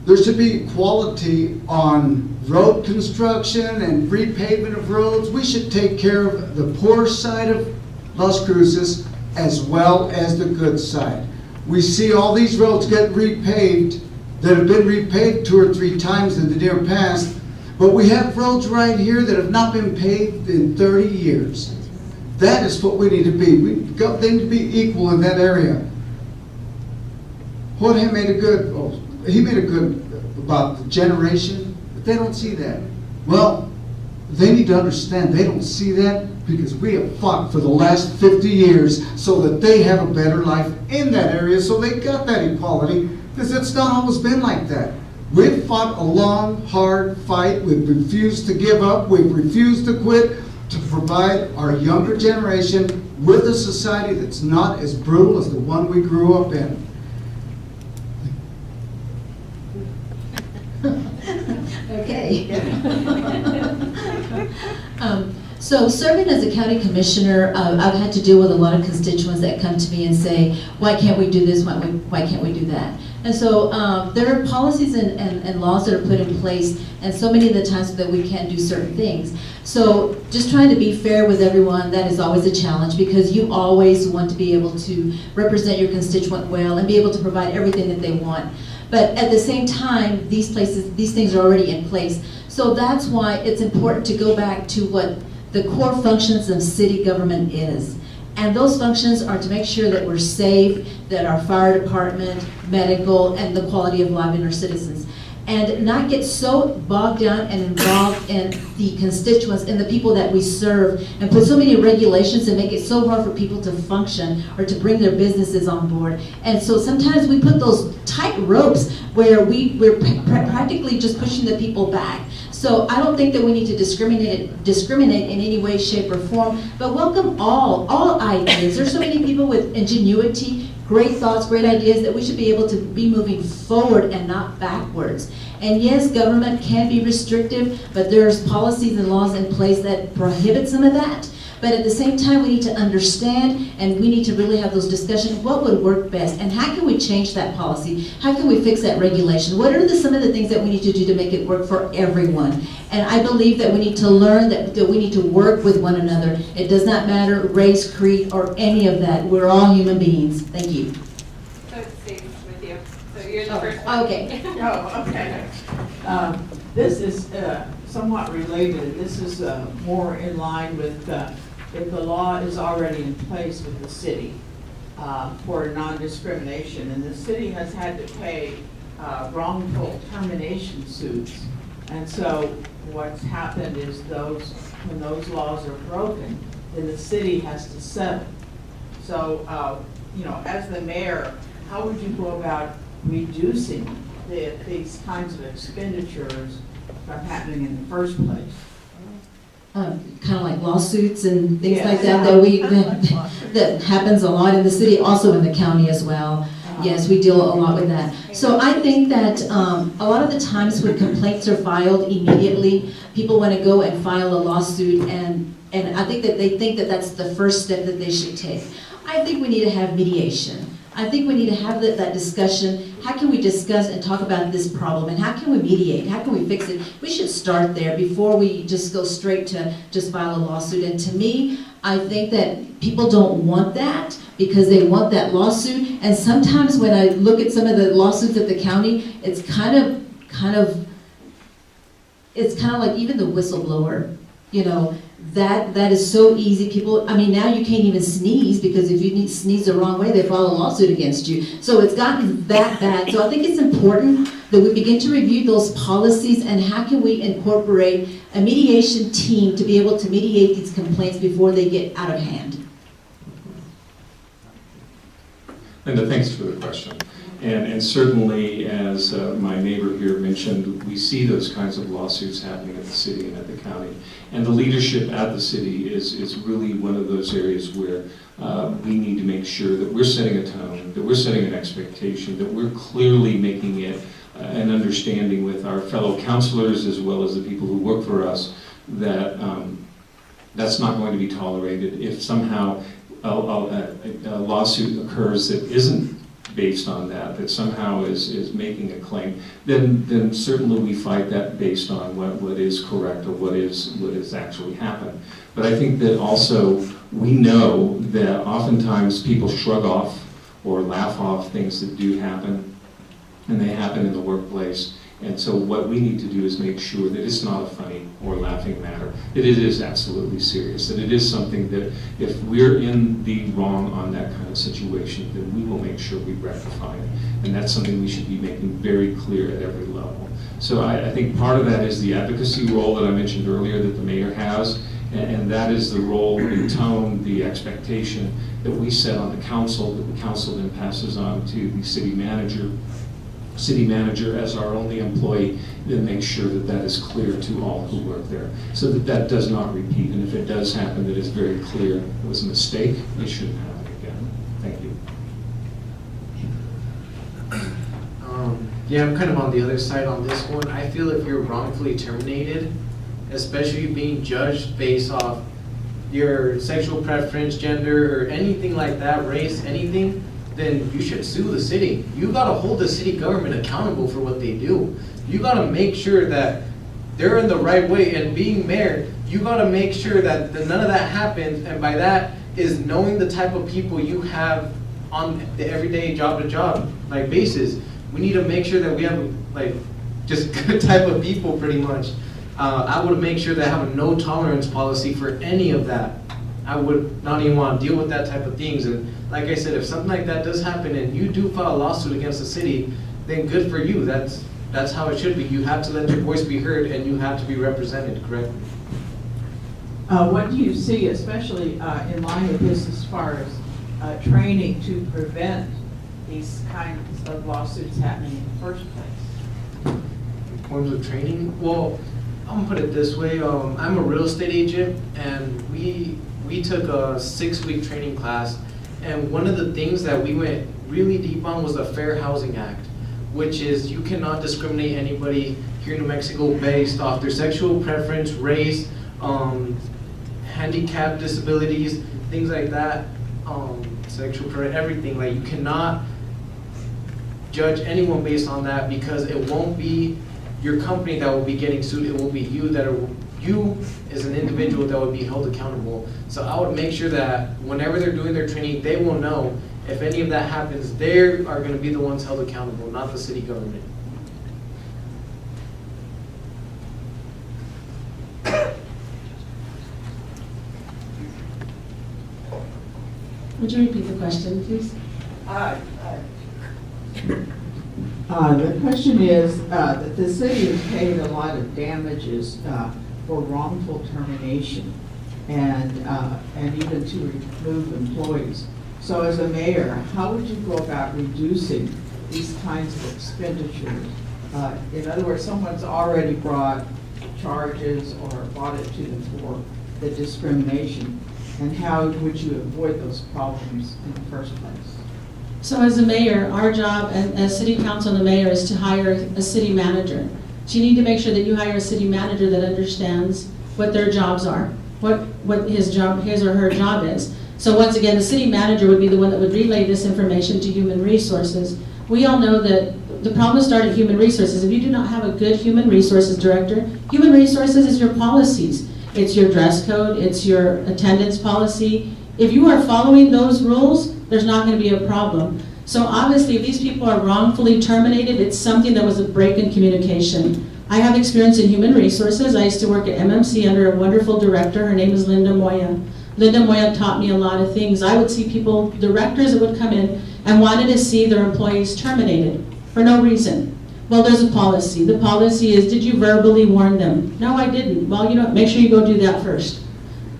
There should be equality on road construction and repaving of roads. We should take care of the poor side of Las Cruces as well as the good side. We see all these roads get repaved that have been repaved 2 or 3 times in the near past, but we have roads right here that have not been paved in 30 years. That is what we need to be. They need to be equal in that area. Jorge made a good, he made a good about the generation, but they don't see that. Well, they need to understand they don't see that because we have fought for the last 50 years so that they have a better life in that area, so they got that equality, because it's not always been like that. We've fought a long, hard fight. We've refused to give up. We've refused to quit to provide our younger generation with a society that's not as brutal as the one we grew up in. Okay. So serving as a county commissioner, I've had to deal with a lot of constituents that come to me and say, why can't we do this, why can't we do that? And so there are policies and laws that are put in place, and so many of the times that we can't do certain things. So just trying to be fair with everyone, that is always a challenge, because you always want to be able to represent your constituent well and be able to provide everything that they want. But at the same time, these things are already in place. So that's why it's important to go back to what the core functions of city government is. And those functions are to make sure that we're safe, that our fire department, medical, and the quality of life in our citizens. And not get so bogged down and involved in the constituents and the people that we serve, and put so many regulations and make it so hard for people to function or to bring their businesses on board. And so sometimes we put those tight ropes where we're practically just pushing the people back. So I don't think that we need to discriminate in any way, shape, or form, but welcome all ideas. There's so many people with ingenuity, great thoughts, great ideas, that we should be able to be moving forward and not backwards. And yes, government can be restrictive, but there's policies and laws in place that prohibit some of that. But at the same time, we need to understand, and we need to really have those discussions, what would work best, and how can we change that policy? How can we fix that regulation? What are some of the things that we need to do to make it work for everyone? And I believe that we need to learn that we need to work with one another. It does not matter race, creed, or any of that. We're all human beings. Thank you. So it's Steve with you. So you're the first one. Okay. Oh, okay. This is somewhat related. This is more in line with if the law is already in place with the city for non-discrimination, and the city has had to pay wrongful termination suits. And so what's happened is when those laws are broken, then the city has to settle. So, as the mayor, how would you go about reducing these kinds of expenditures from happening in the first place? Kind of like lawsuits and things Yes. like that that happens a lot in the city, also in the county as well. Yes, we deal a lot with that. So I think that a lot of the times when complaints are filed immediately, people want to go and file a lawsuit, and I think that they think that that's the first step that they should take. I think we need to have mediation. I think we need to have that discussion. How can we discuss and talk about this problem, and how can we mediate? How can we fix it? We should start there before we just go straight to just file a lawsuit. And to me, I think that people don't want that because they want that lawsuit. And sometimes when I look at some of the lawsuits at the county, it's kind of like even the whistleblower, that is so easy. People, now you can't even sneeze, because if you sneeze the wrong way, they file a lawsuit against you. So it's gotten that bad. So I think it's important that we begin to review those policies, and how can we incorporate a mediation team to be able to mediate these complaints before they get out of hand. Linda, thanks for the question. And certainly, as my neighbor here mentioned, we see those kinds of lawsuits happening at the city and at the county. And the leadership at the city is really one of those areas where we need to make sure that we're setting a tone, that we're setting an expectation, that we're clearly making it an understanding with our fellow councilors as well as the people who work for us that that's not going to be tolerated. If somehow a lawsuit occurs that isn't based on that somehow is making a claim, then certainly we fight that based on what is correct or what is actually happened. But I think that also we know that oftentimes people shrug off or laugh off things that do happen, and they happen in the workplace. And so what we need to do is make sure that it's not a funny or laughing matter, that it is absolutely serious, that it is something that if we're in the wrong on that kind of situation, then we will make sure we rectify it. And that's something we should be making very clear at every level. So I think part of that is the advocacy role that I mentioned earlier that the mayor has, and that is the role, the tone, the expectation that we set on the council, that the council then passes on to the city manager as our only employee, then make sure that that is clear to all who work there, so that that does not repeat. And if it does happen, that it's very clear it was a mistake, it shouldn't happen again. Thank you. Yeah, I'm kind of on the other side on this one. I feel if you're wrongfully terminated, especially being judged based off your sexual preference, gender, or anything like that, race, anything, then you should sue the city. You gotta hold the city government accountable for what they do. You gotta make sure that they're in the right way, and being mayor, you gotta make sure that none of that happens, and by that is knowing the type of people you have on the everyday job to job like basis. We need to make sure that we have like just good type of people pretty much. I would make sure that I have a no tolerance policy for any of that. I would not even want to deal with that type of things. And like I said, if something like that does happen and you do file a lawsuit against the city, then good for you. That's how it should be. You have to let your voice be heard and you have to be represented correctly. What do you see, especially in line with this, as far as training to prevent these kinds of lawsuits happening in the first place? In terms of training, well, I'm gonna put it this way. I'm a real estate agent, and we took a 6-week training class, and one of the things that we went really deep on was the Fair Housing Act, which is you cannot discriminate anybody here in New Mexico based off their sexual preference, race, handicap, disabilities, things like that, sexual preference, everything. Like, you cannot judge anyone based on that, because it won't be your company that will be getting sued, it will be you as an individual that would be held accountable. So I would make sure that whenever they're doing their training, they will know if any of that happens, they are going to be the ones held accountable, not the city government. Would you repeat the question, please? The question is that the city has paid a lot of damages for wrongful termination and even to remove employees. So as a mayor, how would you go about reducing these kinds of expenditures? In other words, someone's already brought charges or brought it to them for the discrimination, and how would you avoid those problems in the first place? So as a mayor, our job as city council and the mayor is to hire a city manager. So you need to make sure that you hire a city manager that understands what their jobs are, what his or her job is. So once again, the city manager would be the one that would relay this information to human resources. We all know that the problem started at human resources. If you do not have a good human resources director, human resources is your policies. It's your dress code, it's your attendance policy. If you are following those rules, there's not going to be a problem. So obviously, if these people are wrongfully terminated, it's something that was a break in communication. I have experience in human resources. I used to work at MMC under a wonderful director. Her name is Linda Moya. Linda Moya taught me a lot of things. I would see people, directors that would come in and wanted to see their employees terminated for no reason. Well, there's a policy. The policy is, did you verbally warn them? No, I didn't. Well, make sure you go do that first.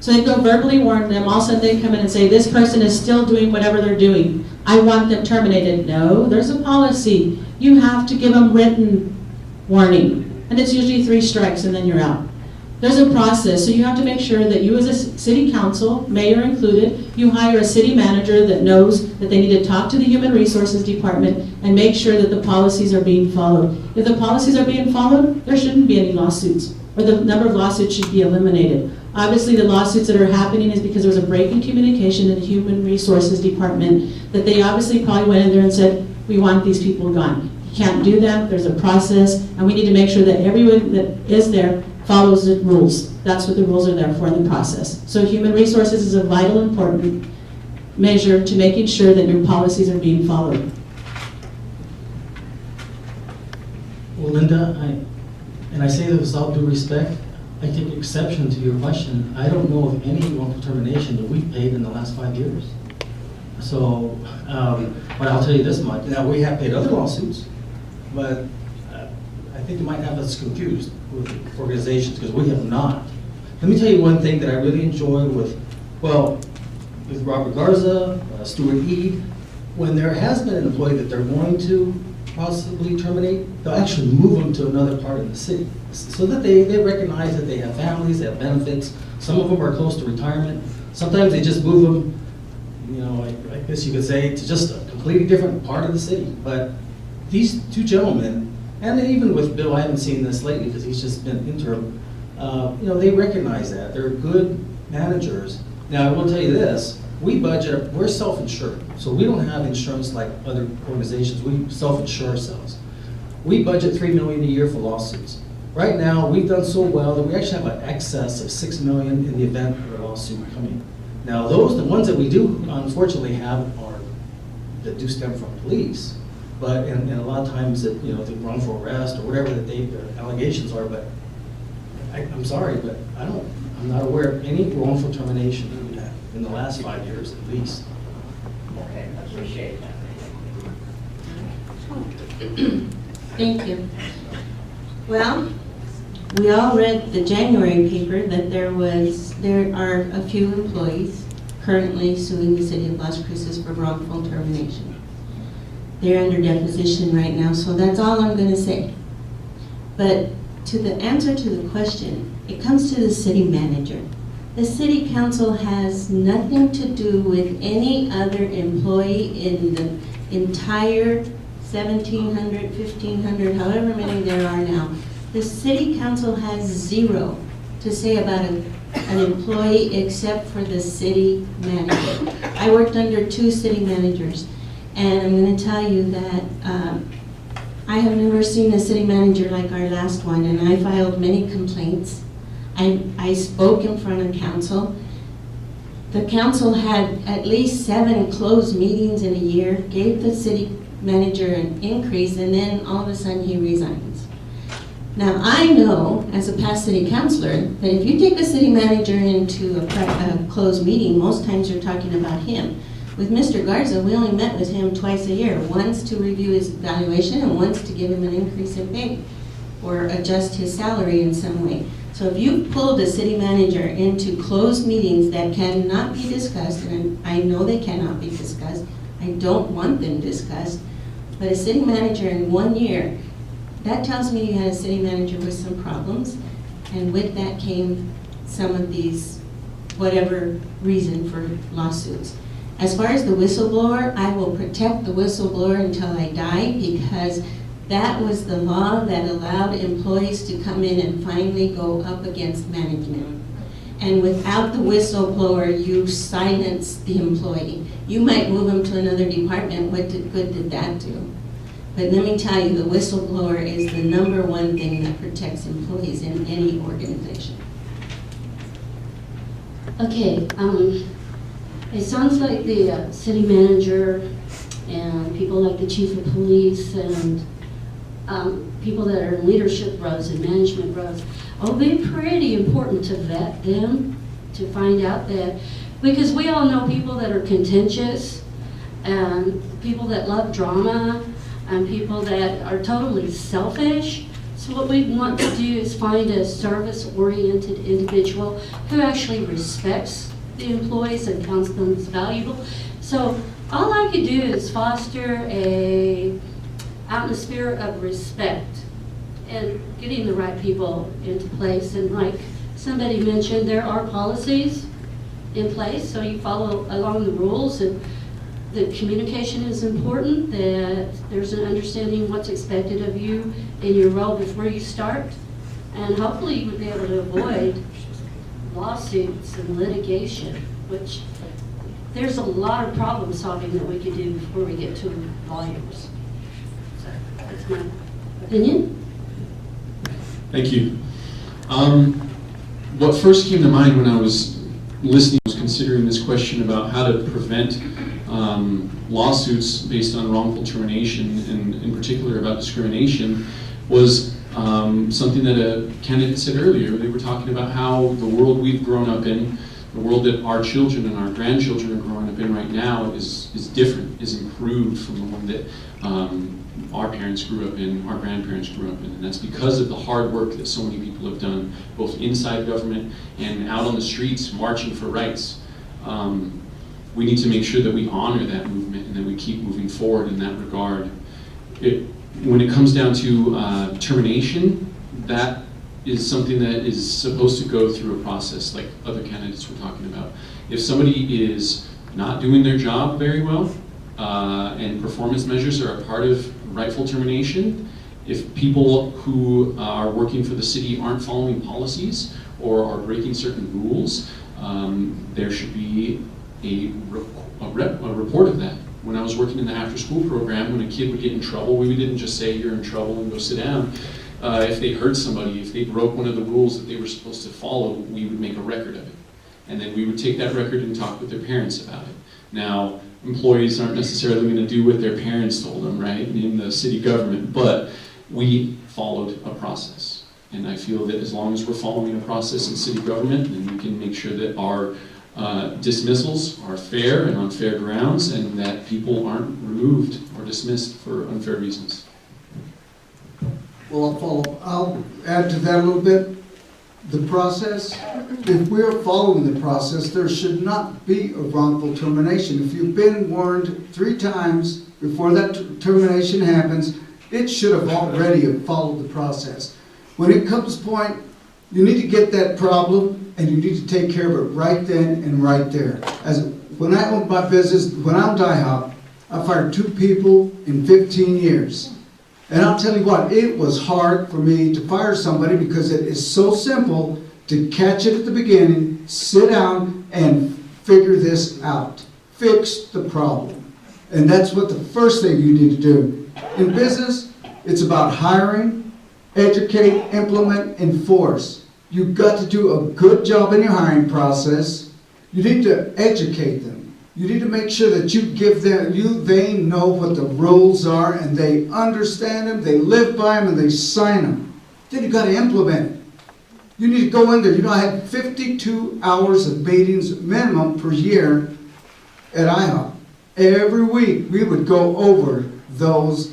So they go verbally warn them, all of a sudden they come in and say, this person is still doing whatever they're doing. I want them terminated. No, there's a policy. You have to give them written warning. And it's usually 3 strikes and then you're out. There's a process, so you have to make sure that you as a city council, mayor included, you hire a city manager that knows that they need to talk to the human resources department and make sure that the policies are being followed. If the policies are being followed, there shouldn't be any lawsuits, or the number of lawsuits should be eliminated. Obviously, the lawsuits that are happening is because there was a break in communication in the Human Resources Department, that they obviously probably went in there and said, we want these people gone. You can't do that, there's a process, and we need to make sure that everyone that is there follows the rules. That's what the rules are there for in the process. So Human Resources is a vital, important measure to making sure that your policies are being followed. Well, Linda, and I say this with all due respect, I take exception to your question. I don't know of any wrongful termination that we've paid in the last 5 years. So, but I'll tell you this much. Now, we have paid other lawsuits, but I think you might have us confused with organizations because we have not. Let me tell you one thing that I really enjoy with Robert Garza, Stuart Eade. When there has been an employee that they're going to possibly terminate, they'll actually move them to another part of the city so that they recognize that they have families, they have benefits. Some of them are close to retirement. Sometimes they just move them, you know, I guess you could say, to just a completely different part of the city. But these two gentlemen, and even with Bill, I haven't seen this lately because he's just been interim, you know, they recognize that. They're good managers. Now, I will tell you this, we're self-insured, so we don't have insurance like other organizations. We self-insure ourselves. We budget $3 million a year for lawsuits. Right now, we've done so well that we actually have an excess of $6 million in the event of a lawsuit coming. Now, the ones that we do unfortunately have are that do stem from police, but and a lot of times that, you know, the wrongful arrest or whatever that their allegations are. But I'm sorry, but I'm not aware of any wrongful termination that we've had in the last 5 years at least. Okay, appreciate that. Thank you. Well, we all read the January paper that there are a few employees currently suing the city of Las Cruces for wrongful termination. They're under deposition right now, so that's all I'm going to say. But to the answer to the question, it comes to the city manager. The city council has nothing to do with any other employee in the entire 1,700, 1,500, however many there are now. The city council has zero to say about an employee except for the city manager. I worked under 2 city managers, and I'm going to tell you that I have never seen a city manager like our last one, and I filed many complaints. I spoke in front of council. The council had at least 7 closed meetings in a year, gave the city manager an increase, and then all of a sudden he resigns. Now, I know as a past city councilor that if you take a city manager into a closed meeting, most times you're talking about him. With Mr. Garza, we only met with him twice a year, once to review his evaluation and once to give him an increase in pay or adjust his salary in some way. So if you pulled a city manager into closed meetings that cannot be discussed, and I know they cannot be discussed, I don't want them discussed, but a city manager in 1 year, that tells me you had a city manager with some problems, and with that came some of these, whatever reason for lawsuits. As far as the whistleblower, I will protect the whistleblower until I die, because that was the law that allowed employees to come in and finally go up against management. And without the whistleblower, you silence the employee. You might move them to another department. What good did that do? But let me tell you, the whistleblower is the #1 thing that protects employees in any organization. Okay, it sounds like the city manager and people like the chief of police and people that are in leadership roles and management roles, it'll be pretty important to vet them, to find out that, because we all know people that are contentious and people that love drama and people that are totally selfish. So what we want to do is find a service-oriented individual who actually respects the employees and counts them as valuable. So all I could do is foster a atmosphere of respect and getting the right people into place. And like somebody mentioned, there are policies in place, so you follow along the rules, and the communication is important, that there's an understanding what's expected of you in your role before you start, and hopefully you would be able to avoid lawsuits and litigation, which there's a lot of problem solving that we could do before we get to lawyers. So that's my opinion. Thank you. What first came to mind when I was listening, was considering this question about how to prevent lawsuits based on wrongful termination, and in particular about discrimination, was something that a candidate said earlier. They were talking about how the world we've grown up in, the world that our children and our grandchildren are growing up in right now is different, is improved from the one that our parents grew up in, our grandparents grew up in. And that's because of the hard work that so many people have done, both inside government and out on the streets marching for rights. We need to make sure that we honor that movement and that we keep moving forward in that regard. When it comes down to termination, that is something that is supposed to go through a process like other candidates were talking about. If somebody is not doing their job very well, and performance measures are a part of rightful termination, if people who are working for the city aren't following policies or are breaking certain rules, there should be a report of that. When I was working in the after-school program, when a kid would get in trouble, we didn't just say, "You're in trouble," and go sit down. If they hurt somebody, if they broke one of the rules that they were supposed to follow, we would make a record of it. And then we would take that record and talk with their parents about it. Now, employees aren't necessarily going to do what their parents told them, right, in the city government, but we followed a process. And I feel that as long as we're following a process in city government, then we can make sure that our dismissals are fair and on fair grounds, and that people aren't removed or dismissed for unfair reasons. Well, I'll add to that a little bit. The process, if we're following the process, there should not be a wrongful termination. If you've been warned 3 times before that termination happens, it should have already followed the process. When it comes to point, you need to get that problem and you need to take care of it right then and right there. When I owned my business, when I owned IHOP, I fired 2 people in 15 years. And I'll tell you what, it was hard for me to fire somebody because it is so simple to catch it at the beginning, sit down, and figure this out. Fix the problem. And that's what the first thing you need to do. In business, it's about hiring, educate, implement, enforce. You've got to do a good job in your hiring process. You need to educate them. You need to make sure that you give them, they know what the rules are and they understand them, they live by them, and they sign them. Then you've got to implement it. You need to go in there. You know, I had 52 hours of meetings minimum per year at IHOP. Every week we would go over those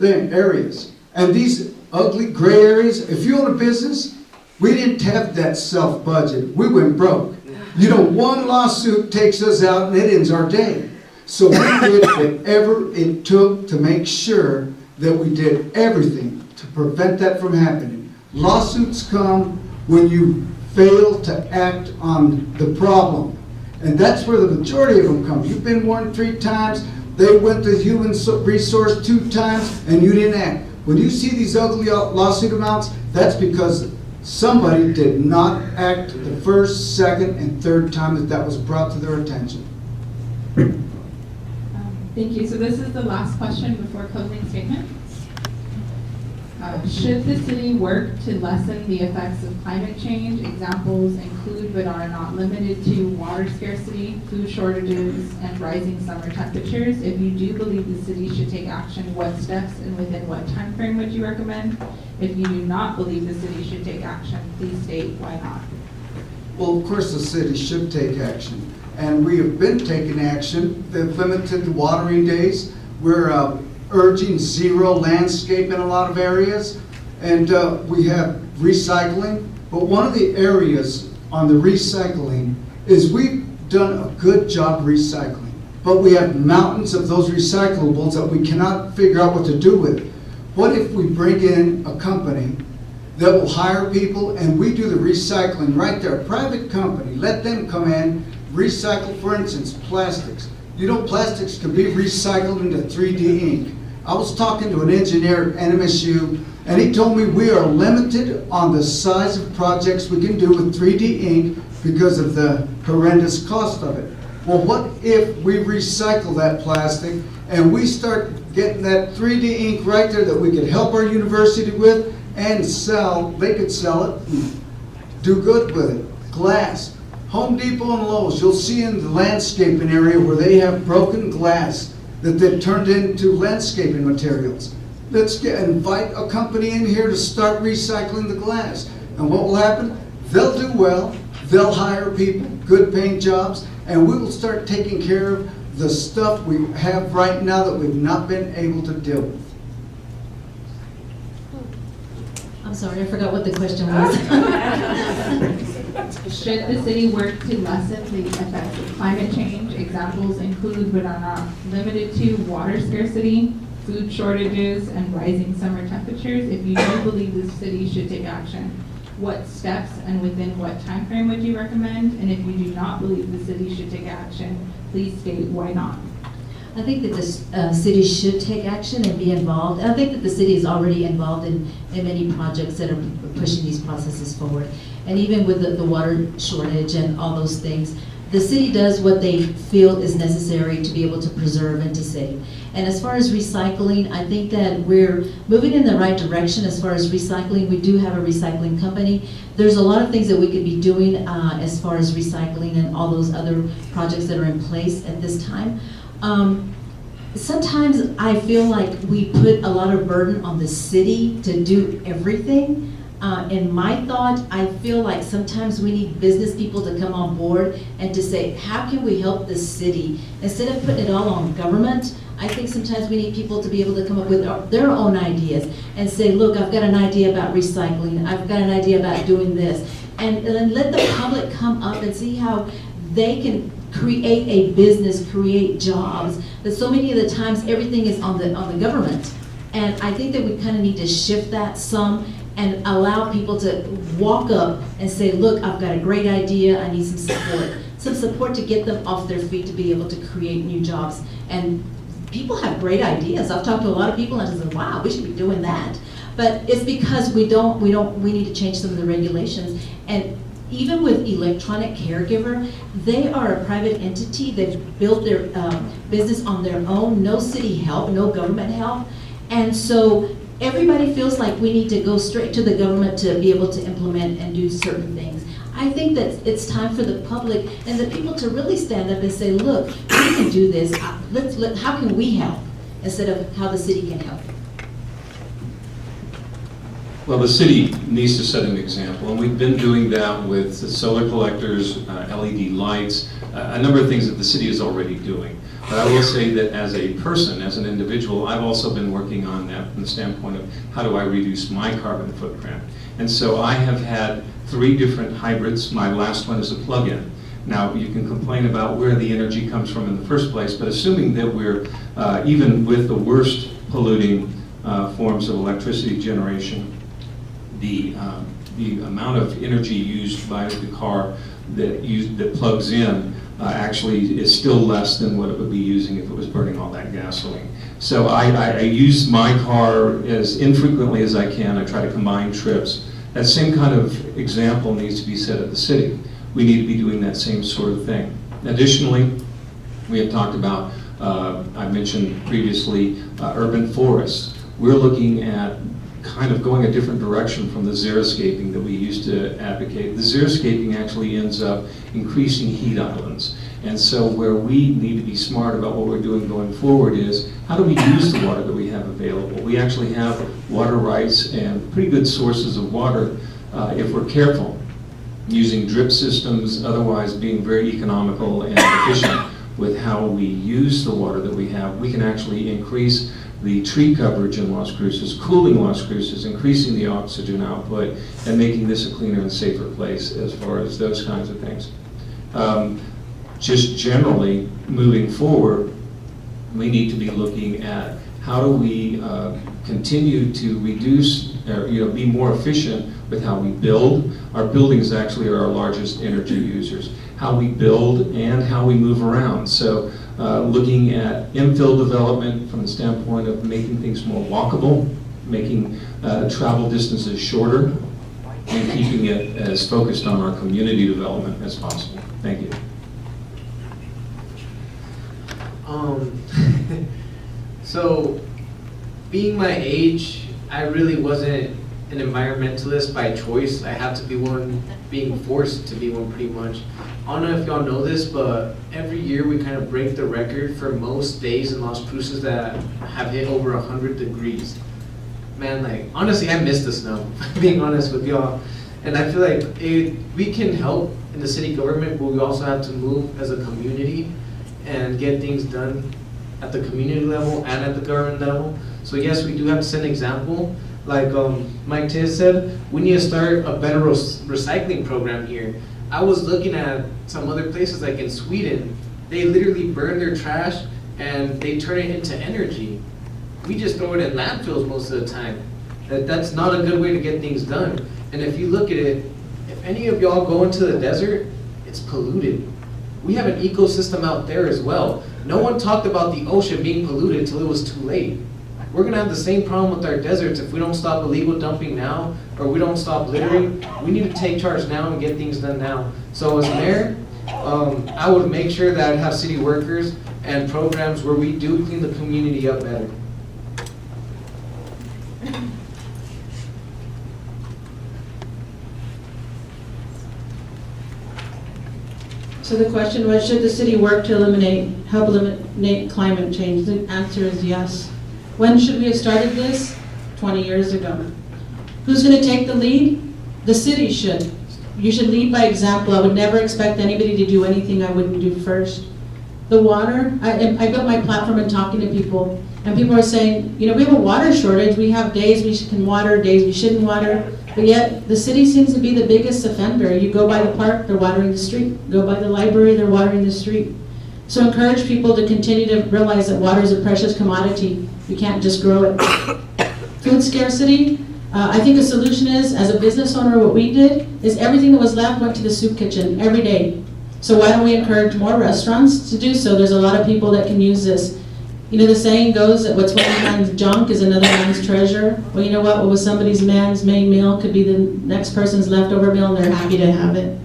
areas. And these ugly gray areas, if you own a business, we didn't have that self-budget. We went broke. You know, one lawsuit takes us out and it ends our day. So we did whatever it took to make sure that we did everything to prevent that from happening. Lawsuits come when you fail to act on the problem. And that's where the majority of them come. You've been warned 3 times, they went to human resource 2 times, and you didn't act. When you see these ugly lawsuit amounts, that's because somebody did not act the first, second, and third time that was brought to their attention. Thank you. So this is the last question before closing statements. Should the city work to lessen the effects of climate change? Examples include but are not limited to water scarcity, food shortages, and rising summer temperatures. If you do believe the city should take action, what steps and within what time frame would you recommend? If you do not believe the city should take action, please state why not. Well, of course the city should take action. And we have been taking action. They've limited the watering days. We're urging zero landscape in a lot of areas. And we have recycling. But one of the areas on the recycling is we've done a good job recycling. But we have mountains of those recyclables that we cannot figure out what to do with. What if we bring in a company that will hire people and we do the recycling right there, a private company, let them come in, recycle, for instance, plastics. You know, plastics can be recycled into 3D ink. I was talking to an engineer at NMSU, and he told me we are limited on the size of projects we can do with 3D ink because of the horrendous cost of it. Well, what if we recycle that plastic and we start getting that 3D ink right there that we could help our university with and sell, they could sell it and do good with it. Glass. Home Depot and Lowe's, you'll see in the landscaping area where they have broken glass that they've turned into landscaping materials. Let's invite a company in here to start recycling the glass. And what will happen? They'll do well, they'll hire people, good paying jobs, and we will start taking care of the stuff we have right now that we've not been able to deal with. I'm sorry, I forgot what the question was. Should the city work to lessen the effects of climate change? Examples include, but are not limited to, water scarcity, food shortages, and rising summer temperatures. If you do believe the city should take action, what steps and within what time frame would you recommend? And if you do not believe the city should take action, please state why not. I think that the city should take action and be involved. I think that the city is already involved in many projects that are pushing these processes forward. And even with the water shortage and all those things, the city does what they feel is necessary to be able to preserve and to save. And as far as recycling, I think that we're moving in the right direction as far as recycling. We do have a recycling company. There's a lot of things that we could be doing as far as recycling and all those other projects that are in place at this time. Sometimes I feel like we put a lot of burden on the city to do everything. In my thought, I feel like sometimes we need business people to come on board and to say, how can we help the city? Instead of putting it all on government, I think sometimes we need people to be able to come up with their own ideas and say, look, I've got an idea about recycling. I've got an idea about doing this. And then let the public come up and see how they can create a business, create jobs. But so many of the times, everything is on the government. And I think that we kind of need to shift that some and allow people to walk up and say, look, I've got a great idea, I need some support. Some support to get them off their feet to be able to create new jobs. And people have great ideas. I've talked to a lot of people and I said, wow, we should be doing that. But it's because we need to change some of the regulations. And even with electronic caregiver, they are a private entity. They've built their business on their own, no city help, no government help. And so everybody feels like we need to go straight to the government to be able to implement and do certain things. I think that it's time for the public and the people to really stand up and say, look, we can do this. How can we help? Instead of how the city can help. Well, the city needs to set an example, and we've been doing that with the solar collectors, LED lights, a number of things that the city is already doing. But I will say that as a person, as an individual, I've also been working on that from the standpoint of how do I reduce my carbon footprint. And so I have had 3 different hybrids. My last one is a plug-in. Now, you can complain about where the energy comes from in the first place, but assuming that we're, even with the worst polluting forms of electricity generation, the amount of energy used by the car that plugs in actually is still less than what it would be using if it was burning all that gasoline. So I use my car as infrequently as I can. I try to combine trips. That same kind of example needs to be set at the city. We need to be doing that same sort of thing. Additionally, we have talked about, I mentioned previously, urban forests. We're looking at kind of going a different direction from the xeriscaping that we used to advocate. The xeriscaping actually ends up increasing heat islands. And so where we need to be smart about what we're doing going forward is, how do we use the water that we have available? We actually have water rights and pretty good sources of water if we're careful, using drip systems, otherwise being very economical and efficient with how we use the water that we have. We can actually increase the tree coverage in Las Cruces, cooling Las Cruces, increasing the oxygen output, and making this a cleaner and safer place as far as those kinds of things. Just generally, moving forward, we need to be looking at how do we continue to reduce, be more efficient with how we build. Our buildings actually are our largest energy users. How we build and how we move around. So looking at infill development from the standpoint of making things more walkable, making travel distances shorter, and keeping it as focused on our community development as possible. Thank you. So, being my age, I really wasn't an environmentalist by choice. I had to be one, being forced to be one pretty much. I don't know if y'all know this, but every year we kind of break the record for most days in Las Cruces that have hit over 100 degrees. Man, like, honestly, I miss the snow, being honest with y'all. And I feel like we can help in the city government, but we also have to move as a community and get things done at the community level and at the government level. So yes, we do have to set an example. Like Mike Tiz said, we need to start a better recycling program here. I was looking at some other places, like in Sweden, they literally burn their trash and they turn it into energy. We just throw it in landfills most of the time. That's not a good way to get things done. And if you look at it, if any of y'all go into the desert, it's polluted. We have an ecosystem out there as well. No one talked about the ocean being polluted until it was too late. We're gonna have the same problem with our deserts if we don't stop illegal dumping now, or we don't stop littering. We need to take charge now and get things done now. So as mayor, I would make sure that I'd have city workers and programs where we do clean the community up better. So the question was, should the city work to help eliminate climate change? The answer is yes. When should we have started this? 20 years ago. Who's going to take the lead? The city should. You should lead by example. I would never expect anybody to do anything I wouldn't do first. The water, I built my platform in talking to people, and people are saying, you know, we have a water shortage. We have days we can water, days we shouldn't water, but yet the city seems to be the biggest offender. You go by the park, they're watering the street. Go by the library, they're watering the street. So encourage people to continue to realize that water is a precious commodity. You can't just grow it. Food scarcity, I think a solution is, as a business owner, what we did is everything that was left went to the soup kitchen every day. So why don't we encourage more restaurants to do so? There's a lot of people that can use this. You know, the saying goes that what's one man's junk is another man's treasure. Well, you know what was somebody's man's main meal could be the next person's leftover meal, and they're happy to have it.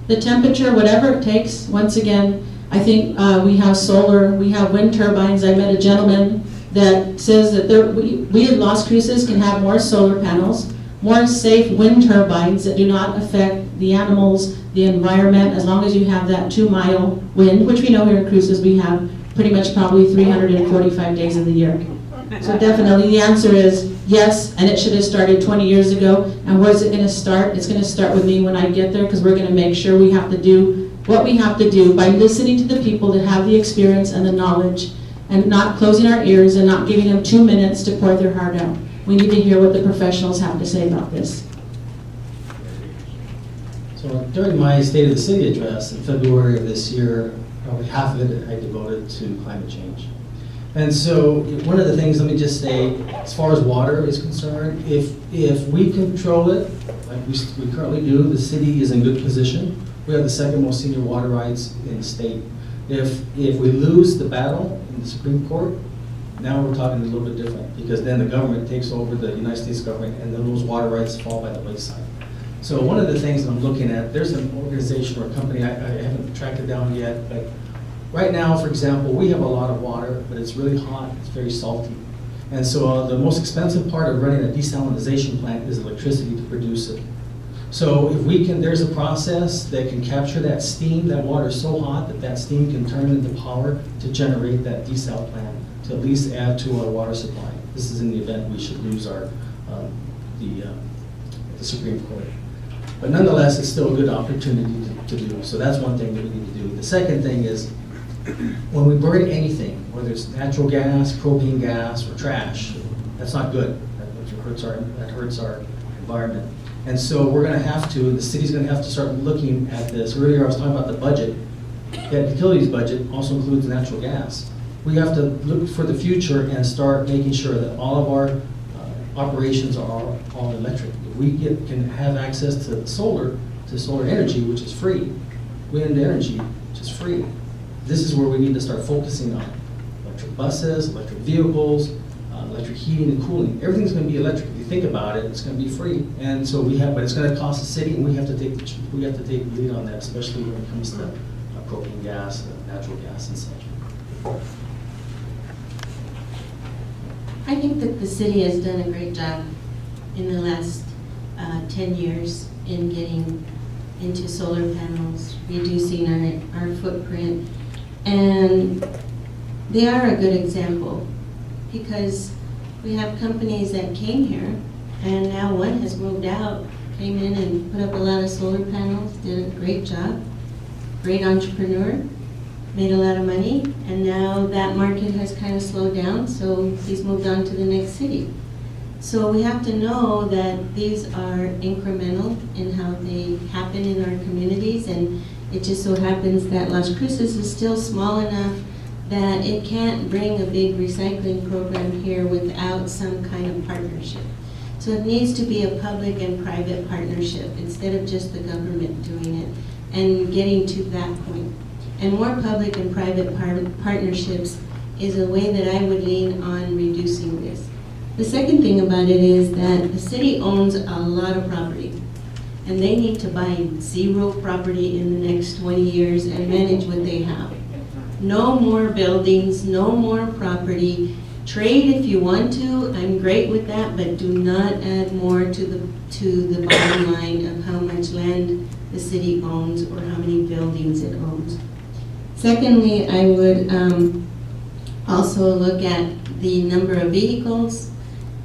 The temperature, whatever it takes, once again, I think we have solar, we have wind turbines. I met a gentleman that says that we at Las Cruces can have more solar panels, more safe wind turbines that do not affect the animals, the environment, as long as you have that 2-mile wind, which we know here in Cruces we have pretty much probably 345 days of the year. So definitely the answer is yes, and it should have started 20 years ago. And where's it going to start? It's going to start with me when I get there, because we're going to make sure we have to do what we have to do by listening to the people that have the experience and the knowledge, and not closing our ears and not giving them 2 minutes to pour their heart out. We need to hear what the professionals have to say about this. So during my State of the City address in February of this year, probably half of it I devoted to climate change. And so one of the things, let me just say, as far as water is concerned, if we control it, like we currently do, the city is in good position. We have the second most senior water rights in the state. If we lose the battle in the Supreme Court, now we're talking a little bit different, because then the government takes over, the United States government, and then those water rights fall by the wayside. So one of the things that I'm looking at, there's an organization or a company, I haven't tracked it down yet, but right now, for example, we have a lot of water, but it's really hot, it's very salty. And so the most expensive part of running a desalinization plant is electricity to produce it. So if we can, there's a process that can capture that steam. That water is so hot that that steam can turn into power to generate that desal plant, to at least add to our water supply. This is in the event we should lose our the Supreme Court. But nonetheless, it's still a good opportunity to do. So that's one thing that we need to do. The second thing is, when we burn anything, whether it's natural gas, propane gas, or trash, that's not good. That hurts our environment. And so we're going to have to, the city's going to have to start looking at this. Earlier I was talking about the budget. That utilities budget also includes natural gas. We have to look for the future and start making sure that all of our operations are all electric. If we can have access to solar energy, which is free, wind energy, which is free, this is where we need to start focusing on electric buses, electric vehicles, electric heating and cooling. Everything's gonna be electric. If you think about it, it's gonna be free. And so but it's gonna cost the city, and we have to take the lead on that, especially when it comes to propane gas, natural gas and such. I think that the city has done a great job in the last 10 years in getting into solar panels, reducing our footprint, and they are a good example because we have companies that came here and now one has moved out, came in and put up a lot of solar panels, did a great job, great entrepreneur, made a lot of money, and now that market has kind of slowed down, so he's moved on to the next city. So we have to know that these are incremental in how they happen in our communities, and it just so happens that Las Cruces is still small enough that it can't bring a big recycling program here without some kind of partnership. So it needs to be a public and private partnership instead of just the government doing it and getting to that point. And more public and private partnerships is a way that I would lean on reducing this. The second thing about it is that the city owns a lot of property, and they need to buy zero property in the next 20 years and manage what they have. No more buildings, no more property. Trade if you want to, I'm great with that, but do not add more to the bottom line of how much land the city owns or how many buildings it owns. Secondly, I would also look at the number of vehicles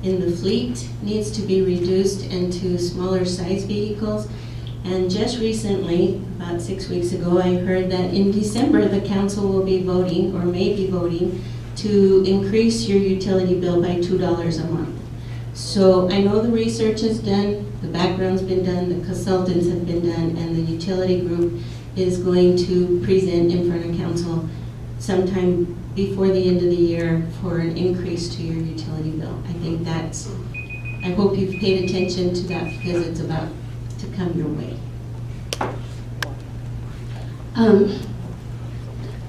in the fleet needs to be reduced into smaller size vehicles. And just recently, about 6 weeks ago, I heard that in December, the council will be voting, or may be voting, to increase your utility bill by $2 a month. So I know the research is done, the background's been done, the consultants have been done, and the utility group is going to present in front of council sometime before the end of the year for an increase to your utility bill. I hope you've paid attention to that because it's about to come your way.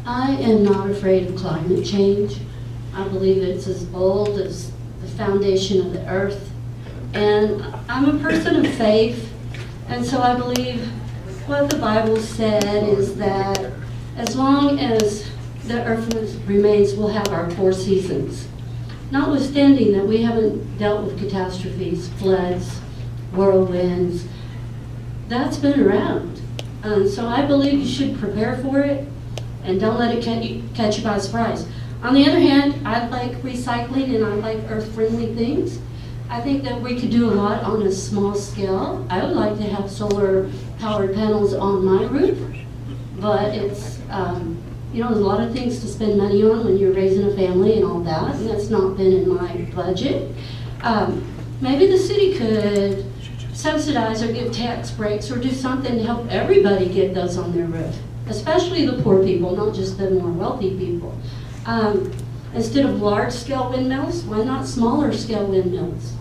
I am not afraid of climate change. I believe it's as old as the foundation of the earth. And I'm a person of faith, and so I believe what the Bible said is that as long as the earth remains, we'll have our 4 seasons. Notwithstanding that we haven't dealt with catastrophes, floods, whirlwinds, that's been around. So I believe you should prepare for it and don't let it catch you by surprise. On the other hand, I like recycling and I like earth-friendly things. I think that we could do a lot on a small scale. I would like to have solar-powered panels on my roof, but it's, there's a lot of things to spend money on when you're raising a family and all that, and that's not been in my budget. Maybe the city could subsidize or give tax breaks or do something to help everybody get those on their roof, especially the poor people, not just the more wealthy people. Instead of large-scale windmills, why not smaller-scale windmills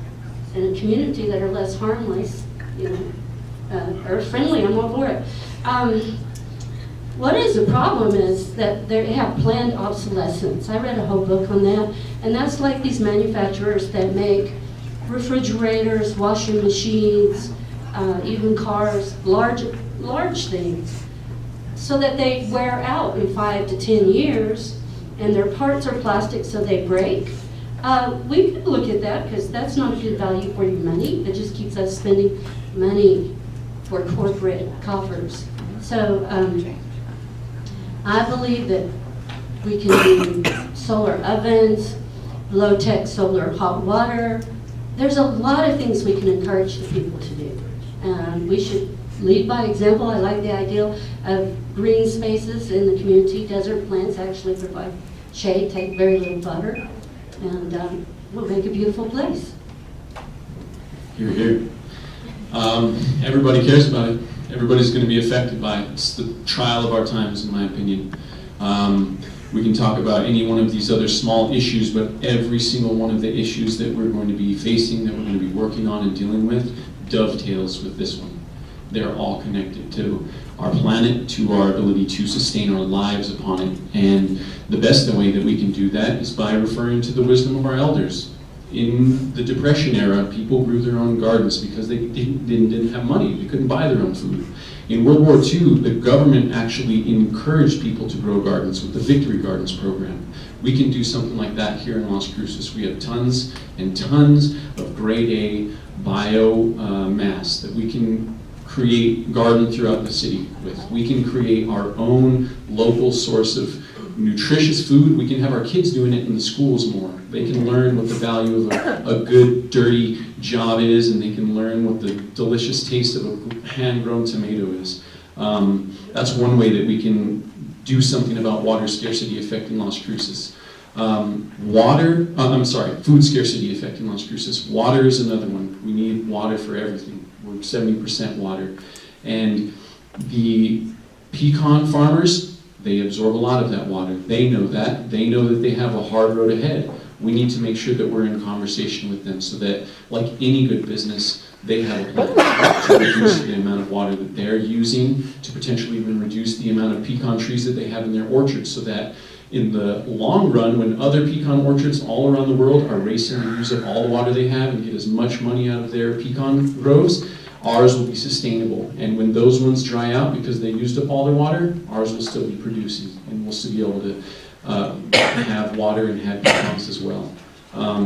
in a community that are less harmless, earth-friendly? I'm all for it. What is the problem is that they have planned obsolescence. I read a whole book on that, and that's like these manufacturers that make refrigerators, washing machines, even cars, large things, so that they wear out in 5 to 10 years, and their parts are plastic so they break. We could look at that because that's not a good value for your money. It just keeps us spending money for corporate coffers. So I believe that we can do solar ovens, low-tech solar hot water. There's a lot of things we can encourage the people to do. We should lead by example. I like the idea of green spaces in the community. Desert plants actually provide shade, take very little butter, and we'll make a beautiful place. Hear, hear. Everybody cares about it. Everybody's going to be affected by it. It's the trial of our times, in my opinion. We can talk about any one of these other small issues, but every single one of the issues that we're going to be facing, that we're going to be working on and dealing with, dovetails with this one. They're all connected to our planet, to our ability to sustain our lives upon it. And the best way that we can do that is by referring to the wisdom of our elders. In the Depression era, people grew their own gardens because they didn't have money. They couldn't buy their own food. In World War II, the government actually encouraged people to grow gardens with the Victory Gardens program. We can do something like that here in Las Cruces. We have tons and tons of grade A biomass that we can create garden throughout the city with. We can create our own local source of nutritious food. We can have our kids doing it in the schools more. They can learn what the value of a good, dirty job is, and they can learn what the delicious taste of a hand-grown tomato is. That's one way that we can do something about water scarcity affecting Las Cruces. Food scarcity affecting Las Cruces. Water is another one. We need water for everything. We're 70% water. And the pecan farmers, they absorb a lot of that water. They know that. They know that they have a hard road ahead. We need to make sure that we're in conversation with them so that, like any good business, they have a plan to reduce the amount of water that they're using, to potentially even reduce the amount of pecan trees that they have in their orchards, so that in the long run, when other pecan orchards all around the world are racing to use up all the water they have and get as much money out of their pecan groves, ours will be sustainable. And when those ones dry out because they used up all their water, ours will still be producing, and we'll still be able to have water and have pecans as well.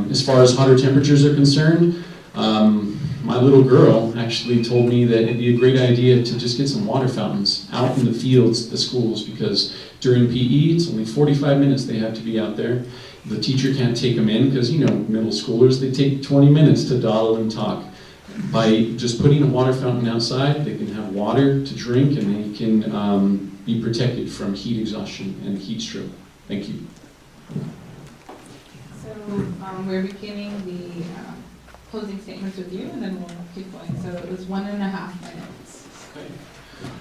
As far as hotter temperatures are concerned, my little girl actually told me that it'd be a great idea to just get some water fountains out in the fields at the schools, because during PE, it's only 45 minutes they have to be out there. The teacher can't take them in because, you know, middle schoolers, they take 20 minutes to dawdle and talk. By just putting a water fountain outside, they can have water to drink, and they can be protected from heat exhaustion and heat stroke. Thank you. So we're beginning the closing statements with you, and then we'll keep going. So it was 1.5 minutes. Okay.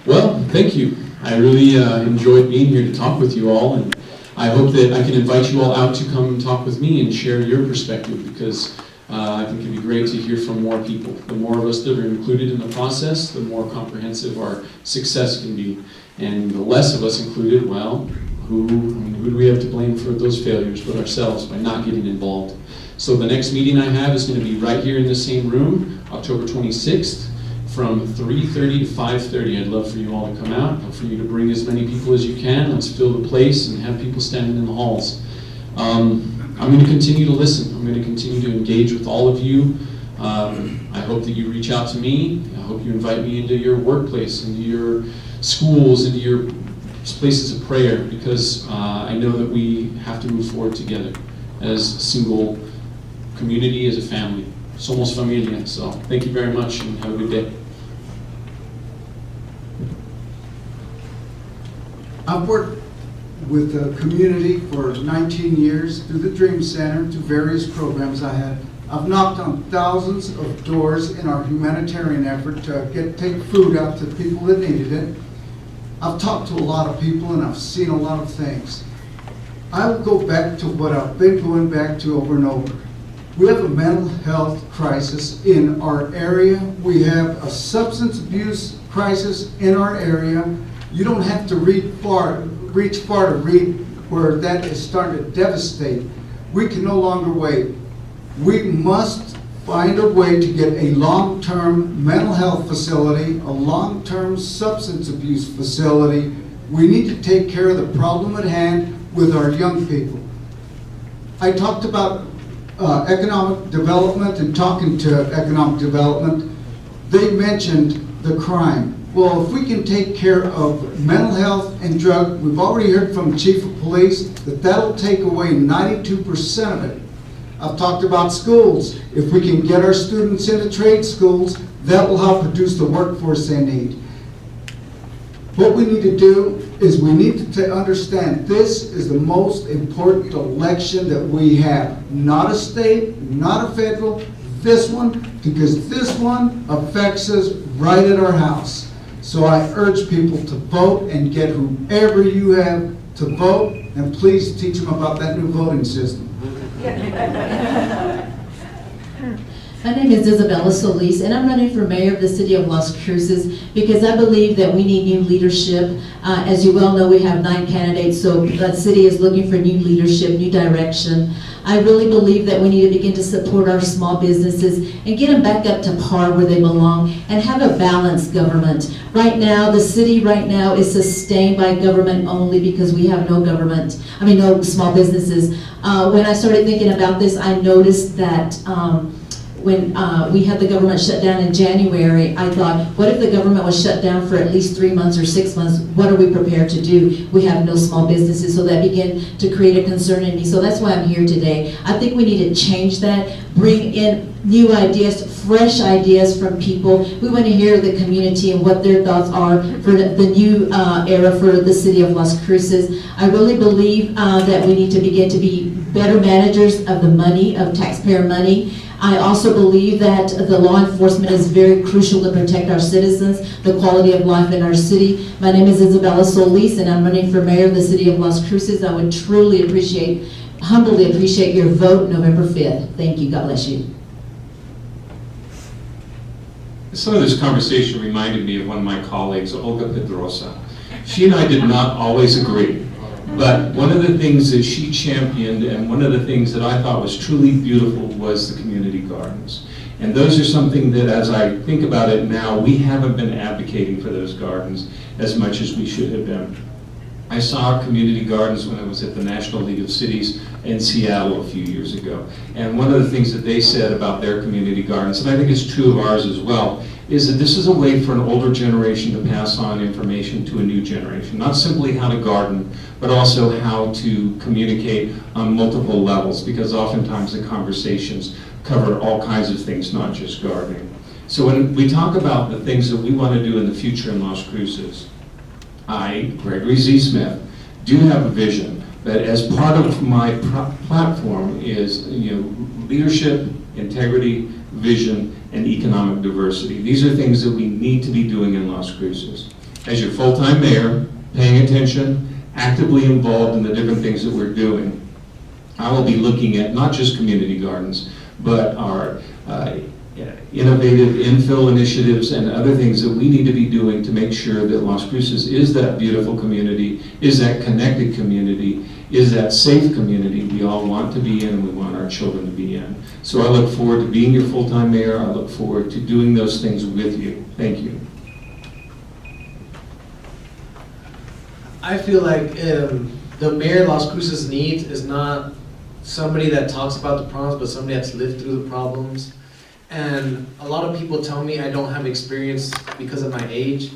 Well, thank you. I really enjoyed being here to talk with you all, and I hope that I can invite you all out to come and talk with me and share your perspective, because I think it'd be great to hear from more people. The more of us that are included in the process, the more comprehensive our success can be. And the less of us included, well, who do we have to blame for those failures but ourselves by not getting involved? So the next meeting I have is going to be right here in the same room, October 26th, from 3:30 to 5:30. I'd love for you all to come out. I'd love for you to bring as many people as you can. Let's fill the place and have people standing in the halls. I'm going to continue to listen. I'm going to continue to engage with all of you. I hope that you reach out to me. I hope you invite me into your workplace, into your schools, into your places of prayer, because I know that we have to move forward together as a single community, as a family. Somos familia. So thank you very much, and have a good day. I've worked with the community for 19 years through the Dream Center, through various programs I had. I've knocked on thousands of doors in our humanitarian effort to take food out to people that needed it. I've talked to a lot of people, and I've seen a lot of things. I will go back to what I've been going back to over and over. We have a mental health crisis in our area. We have a substance abuse crisis in our area. You don't have to reach far to read where that is starting to devastate. We can no longer wait. We must find a way to get a long-term mental health facility, a long-term substance abuse facility. We need to take care of the problem at hand with our young people. I talked about economic development, and talking to economic development, they mentioned the crime. Well, if we can take care of mental health and drug, we've already heard from the Chief of Police that that'll take away 92% of it. I've talked about schools. If we can get our students into trade schools, that will help produce the workforce they need. What we need to do is we need to understand this is the most important election that we have. Not a state, not a federal, this one, because this one affects us right at our house. So I urge people to vote and get whoever you have to vote, and please teach them about that new voting system. My name is Isabella Solis, and I'm running for mayor of the city of Las Cruces because I believe that we need new leadership. As you well know, we have 9 candidates, so the city is looking for new leadership, new direction. I really believe that we need to begin to support our small businesses and get them back up to par where they belong and have a balanced government. Right now, the city right now is sustained by government only because we have no no small businesses. When I started thinking about this, I noticed that when we had the government shut down in January, I thought, what if the government was shut down for at least 3 months or 6 months? What are we prepared to do? We have no small businesses, so that began to create a concern in me. So that's why I'm here today. I think we need to change that, bring in new ideas, fresh ideas from people. We want to hear the community and what their thoughts are for the new era for the city of Las Cruces. I really believe that we need to begin to be better managers of the money, of taxpayer money. I also believe that the law enforcement is very crucial to protect our citizens, the quality of life in our city. My name is Isabella Solis, and I'm running for mayor of the city of Las Cruces. I would truly humbly appreciate your vote November 5th. Thank you. God bless you. Some of this conversation reminded me of one of my colleagues, Olga Pedrosa. She and I did not always agree. But one of the things that she championed and one of the things that I thought was truly beautiful was the community gardens. And those are something that, as I think about it now, we haven't been advocating for those gardens as much as we should have been. I saw community gardens when I was at the National League of Cities in Seattle a few years ago. And one of the things that they said about their community gardens, and I think it's true of ours as well, is that this is a way for an older generation to pass on information to a new generation. Not simply how to garden, but also how to communicate on multiple levels, because oftentimes the conversations cover all kinds of things, not just gardening. So when we talk about the things that we want to do in the future in Las Cruces, I, Gregory Z. Smith, do have a vision that as part of my platform is leadership, integrity, vision, and economic diversity. These are things that we need to be doing in Las Cruces. As your full-time mayor, paying attention, actively involved in the different things that we're doing, I will be looking at not just community gardens, but our innovative infill initiatives and other things that we need to be doing to make sure that Las Cruces is that beautiful community, is that connected community, is that safe community we all want to be in and we want our children to be in. So I look forward to being your full-time mayor. I look forward to doing those things with you. Thank you. I feel like the mayor Las Cruces needs is not somebody that talks about the problems, but somebody that's lived through the problems. And a lot of people tell me I don't have experience because of my age.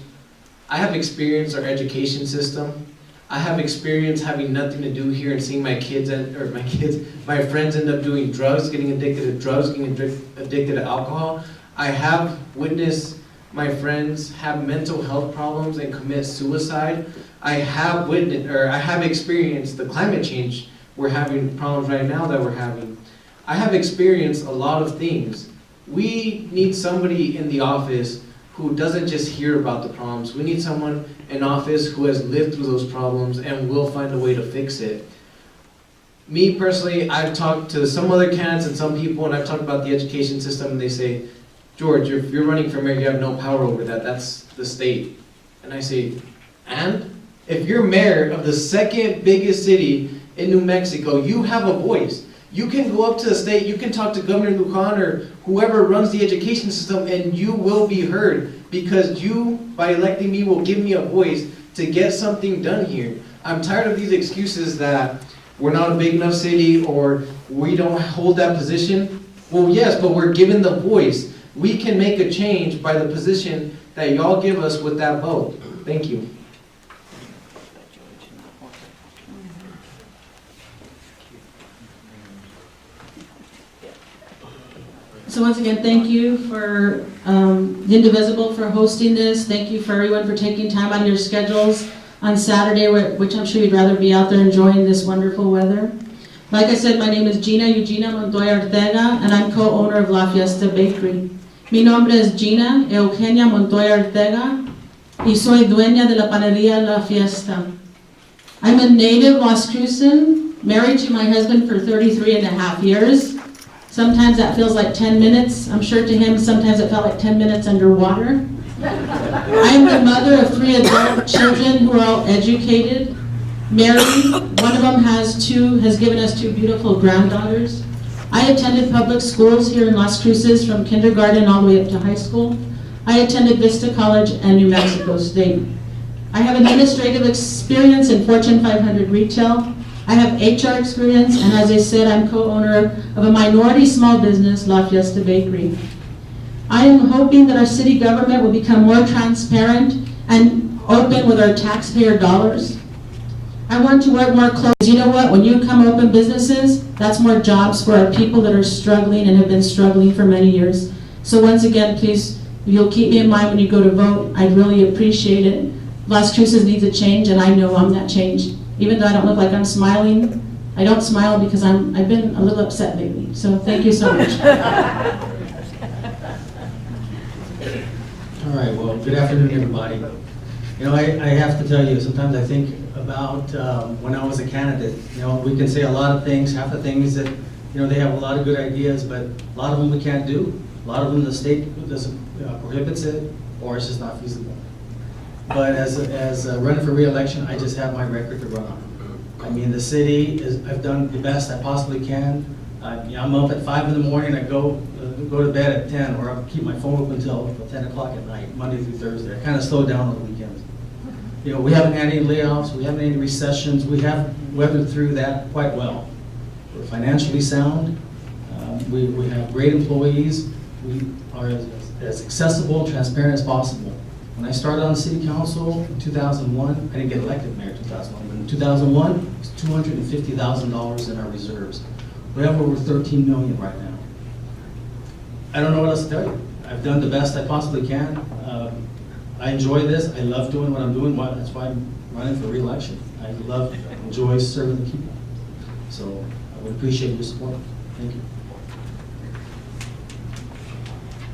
I have experience our education system. I have experience having nothing to do here and seeing my friends end up doing drugs, getting addicted to drugs, getting addicted to alcohol. I have witnessed my friends have mental health problems and commit suicide. I have experienced the climate change we're having, problems right now that we're having. I have experienced a lot of things. We need somebody in the office who doesn't just hear about the problems. We need someone in office who has lived through those problems and will find a way to fix it. Me personally, I've talked to some other candidates and some people, and I've talked about the education system, and they say, George, if you're running for mayor, you have no power over that. That's the state. And I say, and? If you're mayor of the second biggest city in New Mexico, you have a voice. You can go up to the state, you can talk to Governor Lujan or whoever runs the education system, and you will be heard because you, by electing me, will give me a voice to get something done here. I'm tired of these excuses that we're not a big enough city or we don't hold that position. Well, yes, but we're given the voice. We can make a change by the position that y'all give us with that vote. Thank you. So once again, thank you for Indivisible for hosting this. Thank you for everyone for taking time out of your schedules on Saturday, which I'm sure you'd rather be out there enjoying this wonderful weather. Like I said, my name is Gina Eugenia Montoya Ortega, and I'm co-owner of La Fiesta Bakery. Mi nombre es Gina Eugenia Montoya Ortega, y soy dueña de la panadería La Fiesta. I'm a native Las Cruces, married to my husband for 33 and a half years. Sometimes that feels like 10 minutes. I'm sure to him, sometimes it felt like 10 minutes underwater. I am the mother of 3 adult children who are all educated, married. One of them has given us 2 beautiful granddaughters. I attended public schools here in Las Cruces from kindergarten all the way up to high school. I attended Vista College and New Mexico State. I have administrative experience in Fortune 500 retail. I have HR experience, and as I said, I'm co-owner of a minority small business, La Fiesta Bakery. I am hoping that our city government will become more transparent and open with our taxpayer dollars. I want to work more close. You know what? When you come open businesses, that's more jobs for our people that are struggling and have been struggling for many years. So once again, please, if you'll keep me in mind when you go to vote, I'd really appreciate it. Las Cruces needs a change, and I know I'm that change. Even though I don't look like I'm smiling, I don't smile because I've been a little upset lately. So thank you so much. All right, well, good afternoon, everybody. You know, I have to tell you, sometimes I think about when I was a candidate. You know, we can say a lot of things, half the things that, you know, they have a lot of good ideas, but a lot of them we can't do. A lot of them the state doesn't prohibits it, or it's just not feasible. But as running for re-election, I just have my record to run on. I mean, the city I've done the best I possibly can. I'm up at 5 in the morning, I go to bed at 10, or I'll keep my phone open until 10 o'clock at night, Monday through Thursday. I kind of slow down on the weekends. You know, we haven't had any layoffs, we haven't had any recessions, we have weathered through that quite well. We're financially sound, we have great employees, we are as accessible, transparent as possible. When I started on city council in 2001, I didn't get elected mayor in 2001, but in 2001, it was $250,000 in our reserves. We have over 13 million right now. I don't know what else to tell you. I've done the best I possibly can. I enjoy this. I love doing what I'm doing. That's why I'm running for re-election. I enjoy serving the people. So I would appreciate your support. Thank you.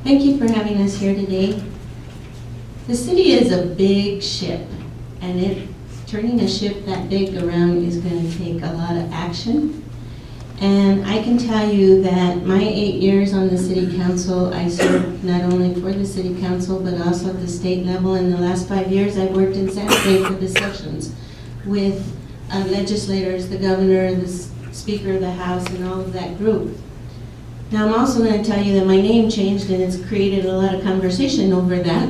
Thank you for having us here today. The city is a big ship, and turning a ship that big around is going to take a lot of action. And I can tell you that my 8 years on the city council, I served not only for the city council, but also at the state level. In the last 5 years, I've worked in Santa Fe for the sessions with legislators, the governor, the speaker of the house, and all of that group. Now, I'm also going to tell you that my name changed, and it's created a lot of conversation over that.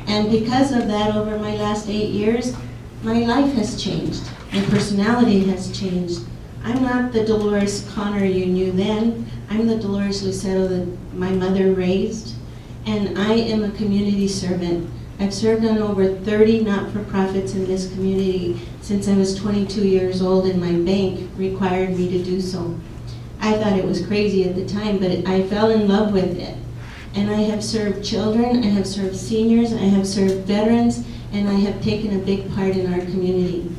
And because of that, over my last 8 years, my life has changed. My personality has changed. I'm not the Dolores Connor you knew then. I'm the Dolores Lucero that my mother raised. And I am a community servant. I've served on over 30 not-for-profits in this community since I was 22 years old, and my bank required me to do so. I thought it was crazy at the time, but I fell in love with it. And I have served children, I have served seniors, I have served veterans, and I have taken a big part in our community.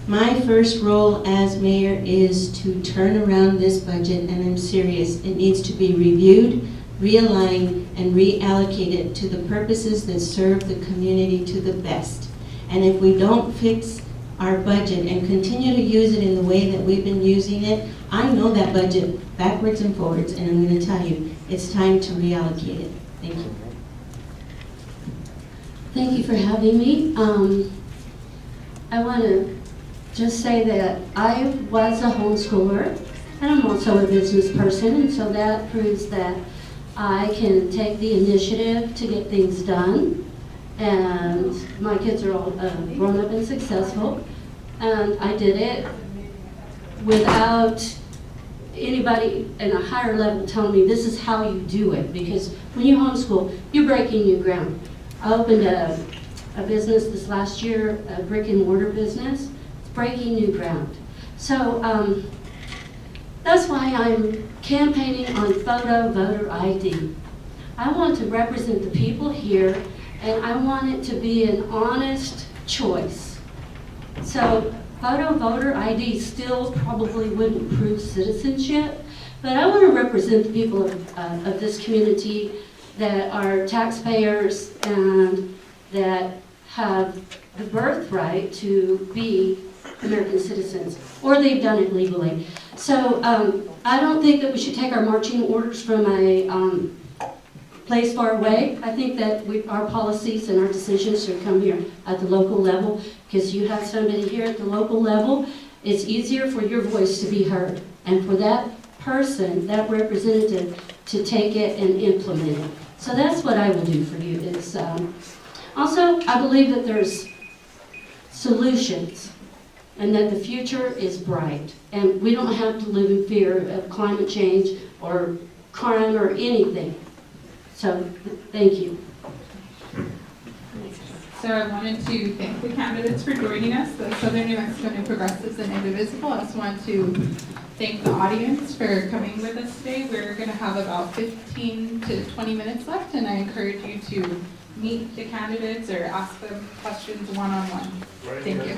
My first role as mayor is to turn around this budget, and I'm serious. It needs to be reviewed, realigned, and reallocated to the purposes that serve the community to the best. And if we don't fix our budget and continue to use it in the way that we've been using it, I know that budget backwards and forwards, and I'm going to tell you, it's time to reallocate it. Thank you. Thank you for having me. I want to just say that I was a homeschooler, and I'm also a business person, and so that proves that I can take the initiative to get things done. And my kids are all grown up and successful, and I did it without anybody in a higher level telling me this is how you do it, because when you homeschool, you're breaking new ground. I opened a business this last year, a brick and mortar business. It's breaking new ground. So that's why I'm campaigning on photo voter ID. I want to represent the people here, and I want it to be an honest choice. So photo voter ID still probably wouldn't prove citizenship, but I want to represent the people of this community that are taxpayers and that have the birthright to be American citizens. or they've done it legally. So I don't think that we should take our marching orders from a place far away. I think that our policies and our decisions should come here at the local level, because you have somebody here at the local level, it's easier for your voice to be heard, and for that person, that representative, to take it and implement it. So that's what I will do for you. Is also, I believe that there's solutions and that the future is bright, and we don't have to live in fear of climate change or crime or anything. So, thank you. So I wanted to thank the candidates for joining us, the Southern New Mexico New Progressives and Indivisible. I also want to thank the audience for coming with us today. We're going to have about 15 to 20 minutes left, and I encourage you to meet the candidates or ask them questions one-on-one. Thank you.